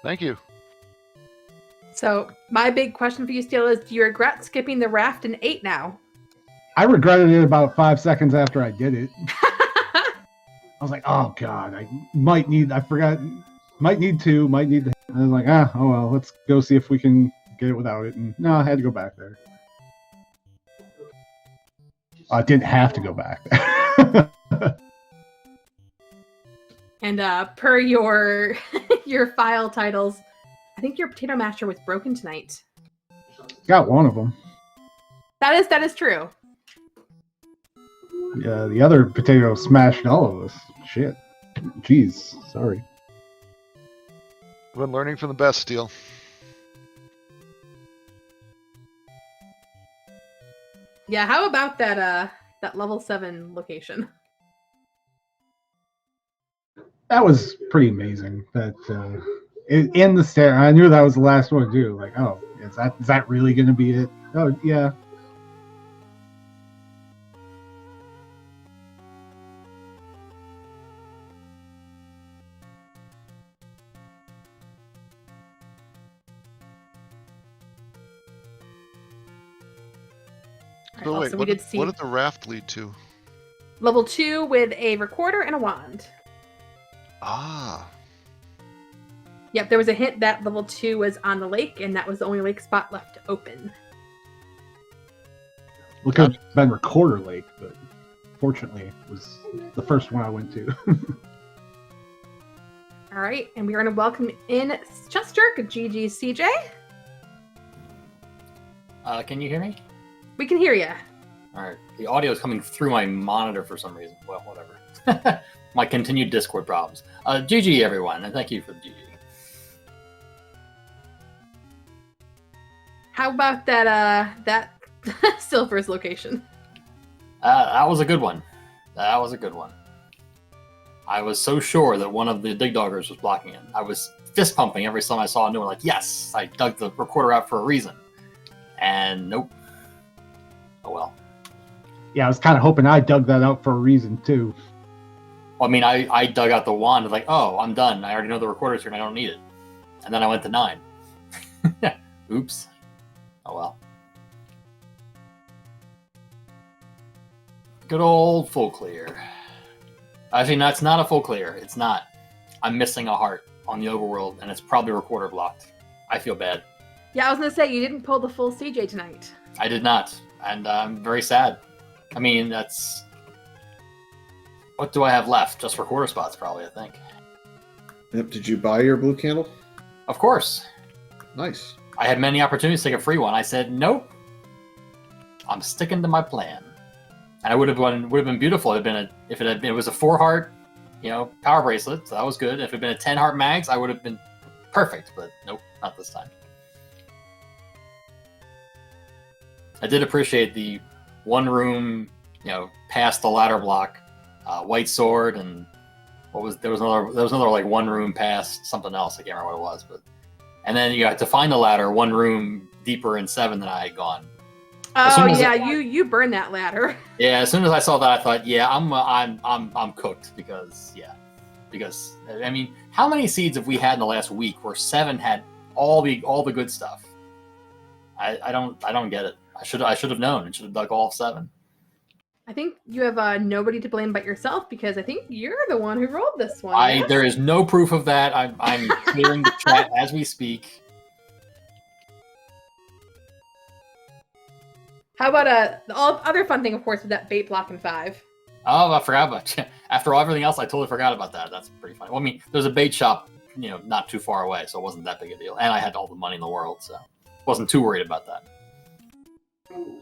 Thank you. So my big question for you, Steel, is do you regret skipping the raft in 8 now? I regretted it about 5 seconds after I did it. I was like, oh god, I might need to. And I was like, oh well, let's go see if we can get it without it. And no, I had to go back there. I didn't have to go back there. And per your your file titles, I think your potato masher was broken tonight. Got one of them. That is true. Yeah, the other potato smashed all of us. Shit. Jeez, sorry. Been learning from the best, Steel. Yeah, how about that level 7 location? That was pretty amazing. That in the stair, I knew that was the last one to do. Like, oh, is that really going to be it? Oh, yeah. All right, So wait, also, what we did, did see what did the raft lead to? level 2 with a recorder and a wand. Ah, Yep, there was a hint that level 2 was on the lake, and that was the only lake spot left open. Well, it could have been Recorder Lake, but fortunately, it was the first one I went to. All right, and we are going to welcome in Chester, GG CJ. Can you hear me? We can hear you. All right. The audio is coming through my monitor for some reason. Well, whatever. My continued Discord problems. GG, everyone, and thank you for the GG. How about that Silver's location? That was a good one. That was a good one. I was so sure that one of the dig doggers was blocking it. I was fist pumping every time I saw a new one, like, yes, I dug the recorder out for a reason. And nope. Oh well. Yeah, I was kind of hoping I dug that out for a reason, too. Well, I mean, I dug out the wand and like, oh, I'm done. I already know the recorder's here and I don't need it. And then I went to 9. Oops. Oh well. Good old full clear. Actually, no, it's not a full clear. It's not. I'm missing a heart on the overworld, and it's probably recorder blocked. I feel bad. Yeah, I was going to say, you didn't pull the full CJ tonight. I did not, and I'm very sad. I mean, that's... What do I have left? Just recorder spots, probably, I think. Yep. Did you buy your blue candle? Of course. Nice. I had many opportunities to take a free one. I said, nope. I'm sticking to my plan. And it would have been beautiful. If it was a 4-heart, power bracelet. So that was good. If it had been a 10-heart mags, I would have been perfect. But nope, not this time. I did appreciate the one room, past the ladder block, white sword, and there was another like one room past something else. I can't remember what it was, and then you had to find the ladder one room deeper in 7 than I had gone. As Oh soon as yeah, you burn that ladder. Yeah, as soon as I saw that, I thought, yeah, I'm cooked because I mean, how many seeds have we had in the last week where 7 had all the good stuff? I don't get it. I should have known and should have dug all 7. I think you have nobody to blame but yourself because I think you're the one who rolled this one. Yes? There is no proof of that. I'm clearing the chat as we speak. How about the other fun thing, of course, with that bait block in 5? Oh, I forgot about after everything else. I totally forgot about that. That's pretty funny. Well, I mean, there's a bait shop, not too far away, so it wasn't that big a deal. And I had all the money in the world, so wasn't too worried about that.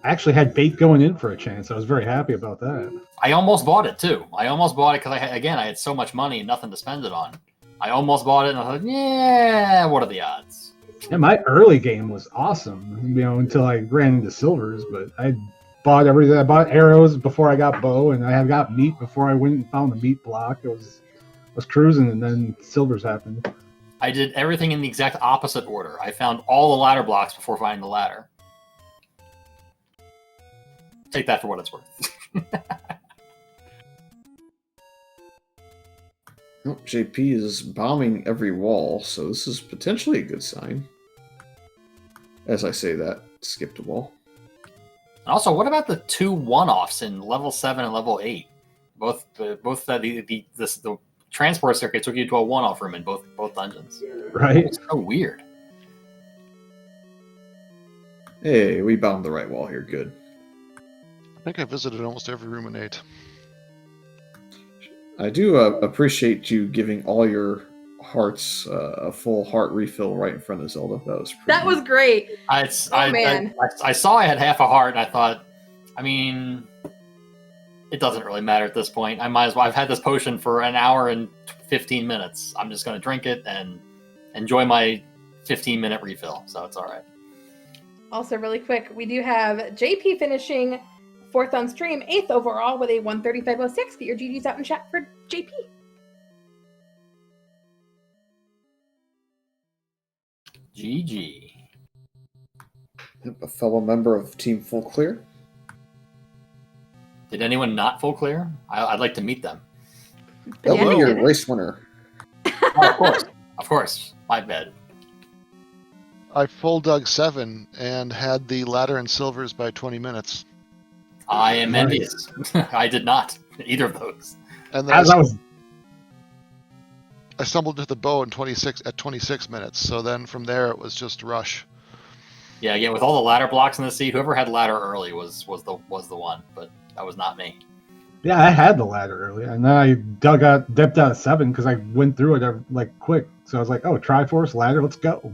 I actually had bait going in for a chance. I was very happy about that. I almost bought it too. I almost bought it because I had so much money and nothing to spend it on. I almost bought it, and I thought, yeah, what are the odds? And my early game was awesome, until I ran into silvers. But I bought everything. I bought arrows before I got bow, and I had got meat before I went and found the meat block. I was cruising, and then silvers happened. I did everything in the exact opposite order. I found all the ladder blocks before finding the ladder. Take that for what it's worth. Well, JP is bombing every wall, so this is potentially a good sign. As I say that, skipped a wall. And also, what about the 2 one-offs in level 7 and level 8? Both the transport circuit took you to a one-off room in both dungeons. Right? It's so weird. Hey, we bombed the right wall here. Good. I think I visited almost every room in 8. I do appreciate you giving all your hearts a full heart refill right in front of Zelda. That was Great. I saw I had half a heart, and I thought, I mean, it doesn't really matter at this point. I might as well. I've had this potion for an hour and 15 minutes. I'm just going to drink it and enjoy my 15-minute refill, so it's all right. Also, really quick, we do have JP finishing 4th on stream, 8th overall with a 135.06. Get your GGs out in chat for JP. GG. a fellow member of Team Full Clear. Did anyone not full clear? I'd like to meet them. They'll Yeah, be they your did it. race winner. Oh, of course. My bad. I full dug 7 and had the ladder and silvers by 20 minutes. I am Nice. envious. I did not either of those. And then As I stumbled into the bow at 26 minutes. So then from there it was just rush. Yeah, again with all the ladder blocks in the seat, whoever had ladder early was the one, but that was not me. Yeah, I had the ladder earlier, and then I dipped out at 7 because I went through it quick. So I was like, "Oh, Triforce ladder, let's go!" All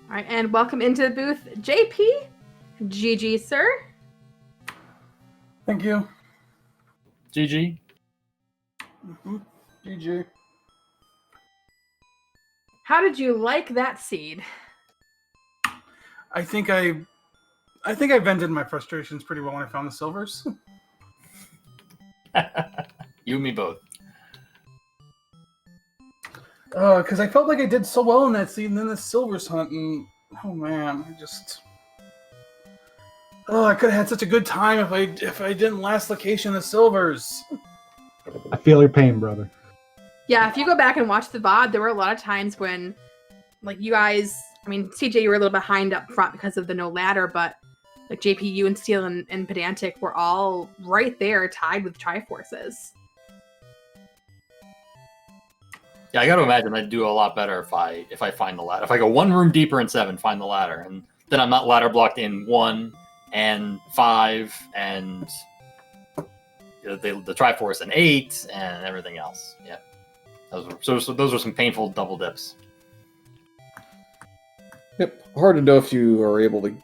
right, and welcome into the booth, JP. GG, sir. Thank you. GG. GG. How did you like that seed? I think I vented my frustrations pretty well when I found the silvers. You and me both. Because I felt like I did so well in that seed, and then the silvers hunt, and oh man, I could have had such a good time if I didn't last location the silvers. I feel your pain, brother. Yeah, if you go back and watch the VOD, there were a lot of times when, like, you guys, I mean, CJ, you were a little behind up front because of the no ladder, but like JP, you and Steel and Pedantic were all right there tied with Triforces. Yeah, I got to imagine I'd do a lot better if I find the ladder. If I go one room deeper in 7, find the ladder, and then I'm not ladder blocked in 1 and 5 and the Triforce in 8 and everything else. Yeah, those were some painful double dips. Yep. Hard to know if you are able to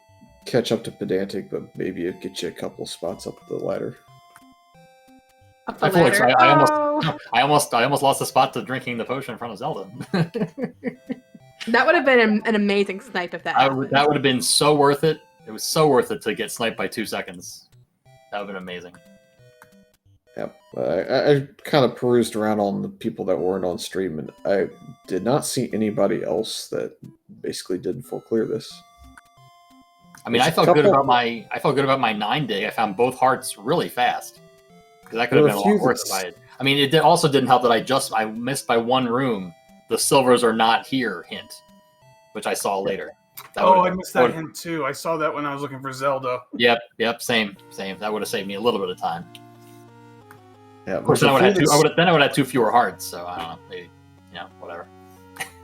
catch up to Pedantic, but maybe it gets you a couple of spots up the ladder. Up the I feel like ladder. I almost lost a spot to drinking the potion in front of Zelda. That would have been an amazing snipe if that happened. That would have been so worth it. It was so worth it to get sniped by 2 seconds. That would have been amazing. Yep. I kind of perused around on the people that weren't on stream, and I did not see anybody else that basically didn't full clear this. I mean, There's I a felt good couple- about my 9 dig. I found both hearts really fast because that could have There been are a a few lot worse if that's- I mean, it also didn't help that I missed by 1 room the silvers are not here hint, which I saw later. I missed that hint too. I saw that when I was looking for Zelda. Yep, same. That would have saved me a little bit of time. Yeah, Of course, then I would have had 2 fewer hearts. So I don't know, maybe whatever.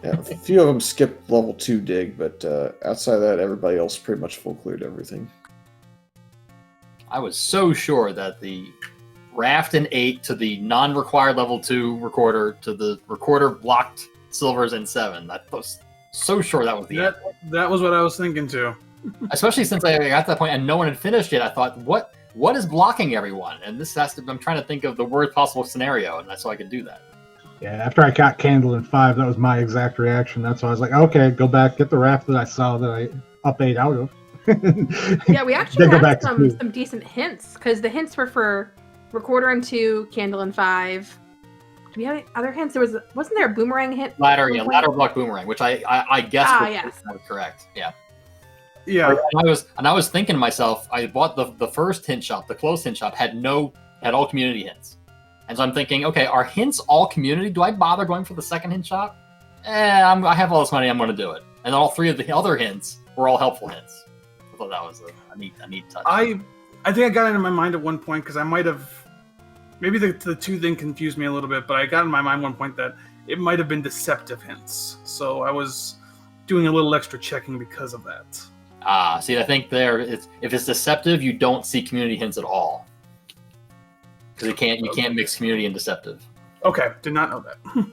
Yeah, a few of them skipped level 2 dig, but outside of that, everybody else pretty much full cleared everything. I was so sure that the raft in 8 to the non-required level 2 recorder to the recorder blocked silvers in 7. I was so sure that was the end. That was what I was thinking too. Especially since I got to that point and no one had finished yet. I thought, what is blocking everyone? And this has to. I'm trying to think of the worst possible scenario, and that's so I could do that. Yeah, after I got Candle in 5, that was my exact reaction. That's why I was like, okay, go back, get the raft that I saw that I up 8 out of. Yeah, we actually Then go had back to some 2. decent hints because the hints were for recorder in 2, candle in 5. Do we have any other hints? Wasn't there a boomerang hint? Ladder block boomerang, which I guess was correct. Yeah. Yeah. And I was thinking to myself, I bought the first hint shop, the closed hint shop had all community hints. And so I'm thinking, okay, are hints all community? Do I bother going for the second hint shop? I have all this money, I'm going to do it. And all 3 of the other hints were all helpful hints. I thought that was a neat touch. I think I got it in my mind at one point because I might have, maybe the 2 thing confused me a little bit, but I got in my mind one point that it might have been deceptive hints. So I was doing a little extra checking because of that. See, I think if it's deceptive, you don't see community hints at all. Because you can't mix community and deceptive. Okay, did not know that.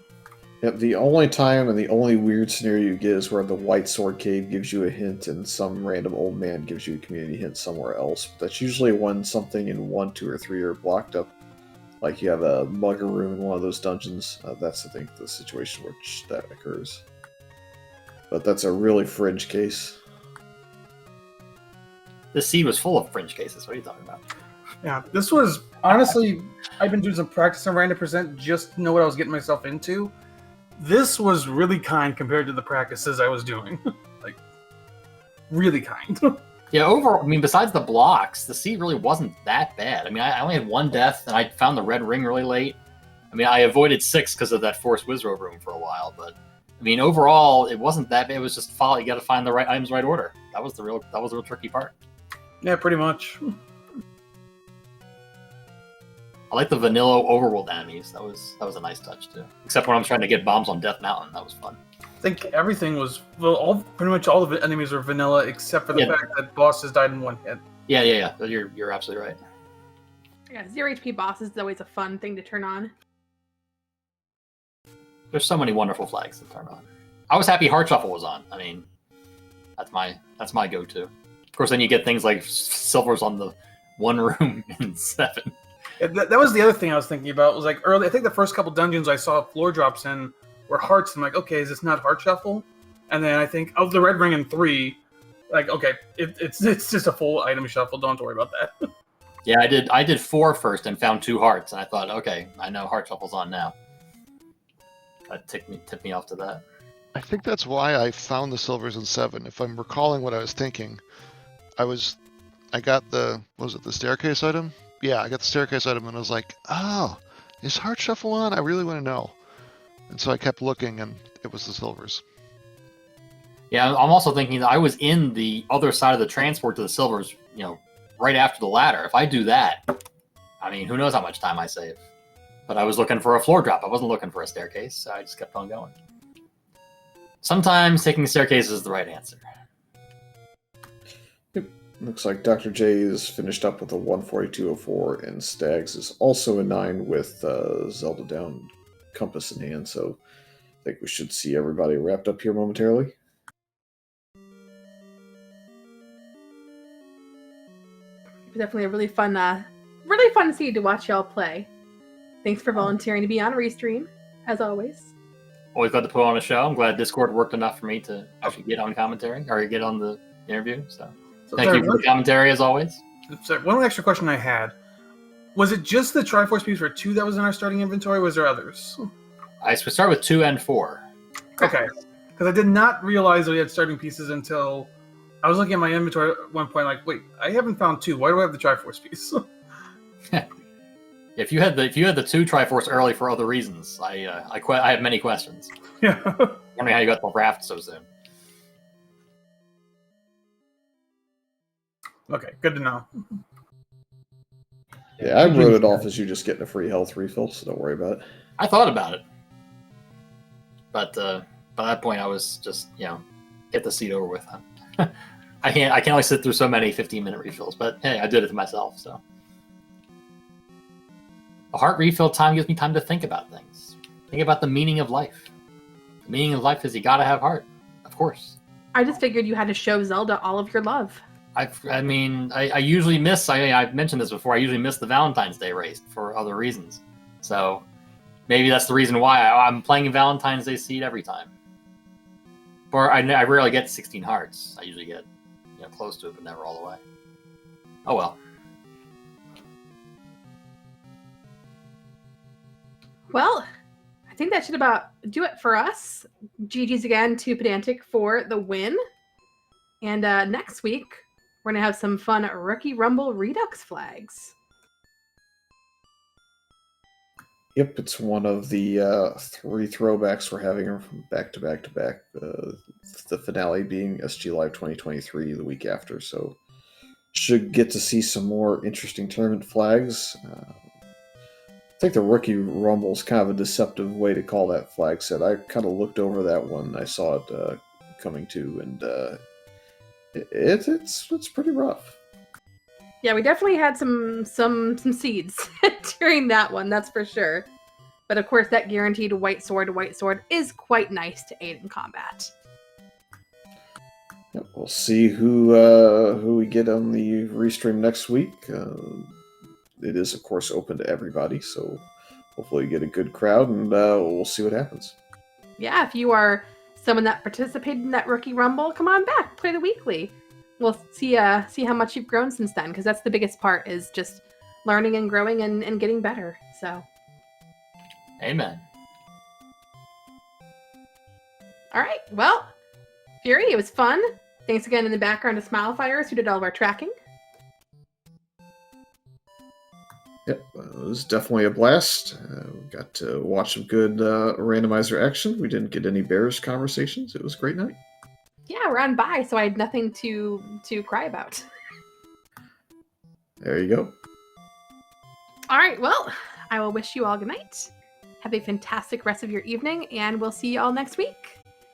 Yep, the only time and the only weird scenario you get is where the White Sword Cave gives you a hint and some random old man gives you a community hint somewhere else. But that's usually when something in 1, 2, or 3 are blocked up. Like you have a mugger room in one of those dungeons. That's, I think, the situation which that occurs. But that's a really fringe case. This seed was full of fringe cases. What are you talking about? Yeah, this was, honestly, I've been doing some practice on Random Percent just to know what I was getting myself into. This was really kind compared to the practices I was doing. Like, really kind. Yeah, overall, I mean, besides the blocks, the seed really wasn't that bad. I mean, I only had 1 death, and I found the red ring really late. I mean, I avoided 6 because of that forced Wizrobe room for a while, but I mean, overall, it wasn't that bad. It was just follow. You got to find the right items, right order. That was the real tricky part. Yeah, pretty much. I like the vanilla overworld enemies. That was a nice touch too. Except when I'm trying to get bombs on Death Mountain, that was fun. I think everything was, pretty much all of the enemies were vanilla except for the fact that bosses died in 1 hit. Yeah. You're absolutely right. Yeah, 0 HP bosses is always a fun thing to turn on. There's so many wonderful flags to turn on. I was happy Heart Shuffle was on. I mean, that's my go-to. Of course, then you get things like silvers on the 1 room in 7. Yeah, that was the other thing I was thinking about. Was like early. I think the first couple dungeons I saw floor drops in were hearts. I'm like, okay, is this not Heart Shuffle? And then I think of the red ring in 3, like, okay, it's just a full item shuffle. Don't worry about that. Yeah, I did 4 first and found 2 hearts, and I thought, okay, I know Heart Shuffle's on now. That tipped me off to that. I think that's why I found the silvers in 7. If I'm recalling what I was thinking, I got the staircase item? Yeah, I got the staircase item and I was like, oh, is Heart Shuffle on? I really want to know. And so I kept looking and it was the silvers. Yeah, I'm also thinking that I was in the other side of the transport to the silvers, right after the ladder. If I do that, I mean, who knows how much time I save. But I was looking for a floor drop. I wasn't looking for a staircase, so I just kept on going. Sometimes taking staircases is the right answer. Looks like Dr. J is finished up with a 14204, and Stags is also in 9 with Zelda down, compass in hand. So I think we should see everybody wrapped up here momentarily. Definitely a really fun scene to watch y'all play. Thanks for volunteering to be on Restream, as always. Always glad to put on a show. I'm glad Discord worked enough for me to actually get on commentary or get on the interview. So thank you for the commentary as always. Sorry, one extra question I had. Was it just the Triforce piece for 2 that was in our starting inventory, or was there others? I start with 2 and 4. Okay. Because I did not realize that we had starting pieces until I was looking at my inventory at one point, like, wait, I haven't found 2. Why do I have the Triforce piece? If you had the 2 Triforce early for other reasons, I have many questions. Yeah. Wondering how you got the raft so soon. Okay, good to know. Yeah, I wrote it off as you just getting a free health refill, so don't worry about it. I thought about it, but by that point I was just get the seat over with. I can only sit through so many 15-minute refills, but hey, I did it to myself. So a heart refill time gives me time to think about things. Think about the meaning of life. The meaning of life is you gotta have heart, of course. I just figured you had to show Zelda all of your love. I mean, I usually miss. I've mentioned this before. I usually miss the Valentine's Day race for other reasons. So maybe that's the reason why I'm playing Valentine's Day seed every time. Or I rarely get 16 hearts. I usually get close to it, but never all the way. Oh well. Well, I think that should about do it for us. GG's again to Pedantic for the win. And next week, we're going to have some fun Rookie Rumble Redux flags. Yep, it's one of the 3 throwbacks we're having from back to back to back. The finale being SG Live 2023 the week after, so should get to see some more interesting tournament flags. I think the Rookie Rumble is kind of a deceptive way to call that flag set. I kind of looked over that one. I saw it coming to, and it's pretty rough. Yeah, we definitely had some seeds during that one, that's for sure. But of course, that guaranteed white sword is quite nice to aid in combat. Yep, we'll see who we get on the restream next week. It is, of course, open to everybody, so hopefully you get a good crowd, and we'll see what happens. Yeah, if you are someone that participated in that Rookie Rumble, come on back, play the weekly. We'll see how much you've grown since then, because that's the biggest part, is just learning and growing and getting better. So, Amen. all right, well, Fury, it was fun. Thanks again in the background to Smilefires, who did all of our tracking. Yep, it was definitely a blast. We got to watch some good randomizer action. We didn't get any Bears conversations. It was a great night. Yeah, we're on bye, so I had nothing to cry about. There you go. All right, well, I will wish you all good night. Have a fantastic rest of your evening, and we'll see you all next week.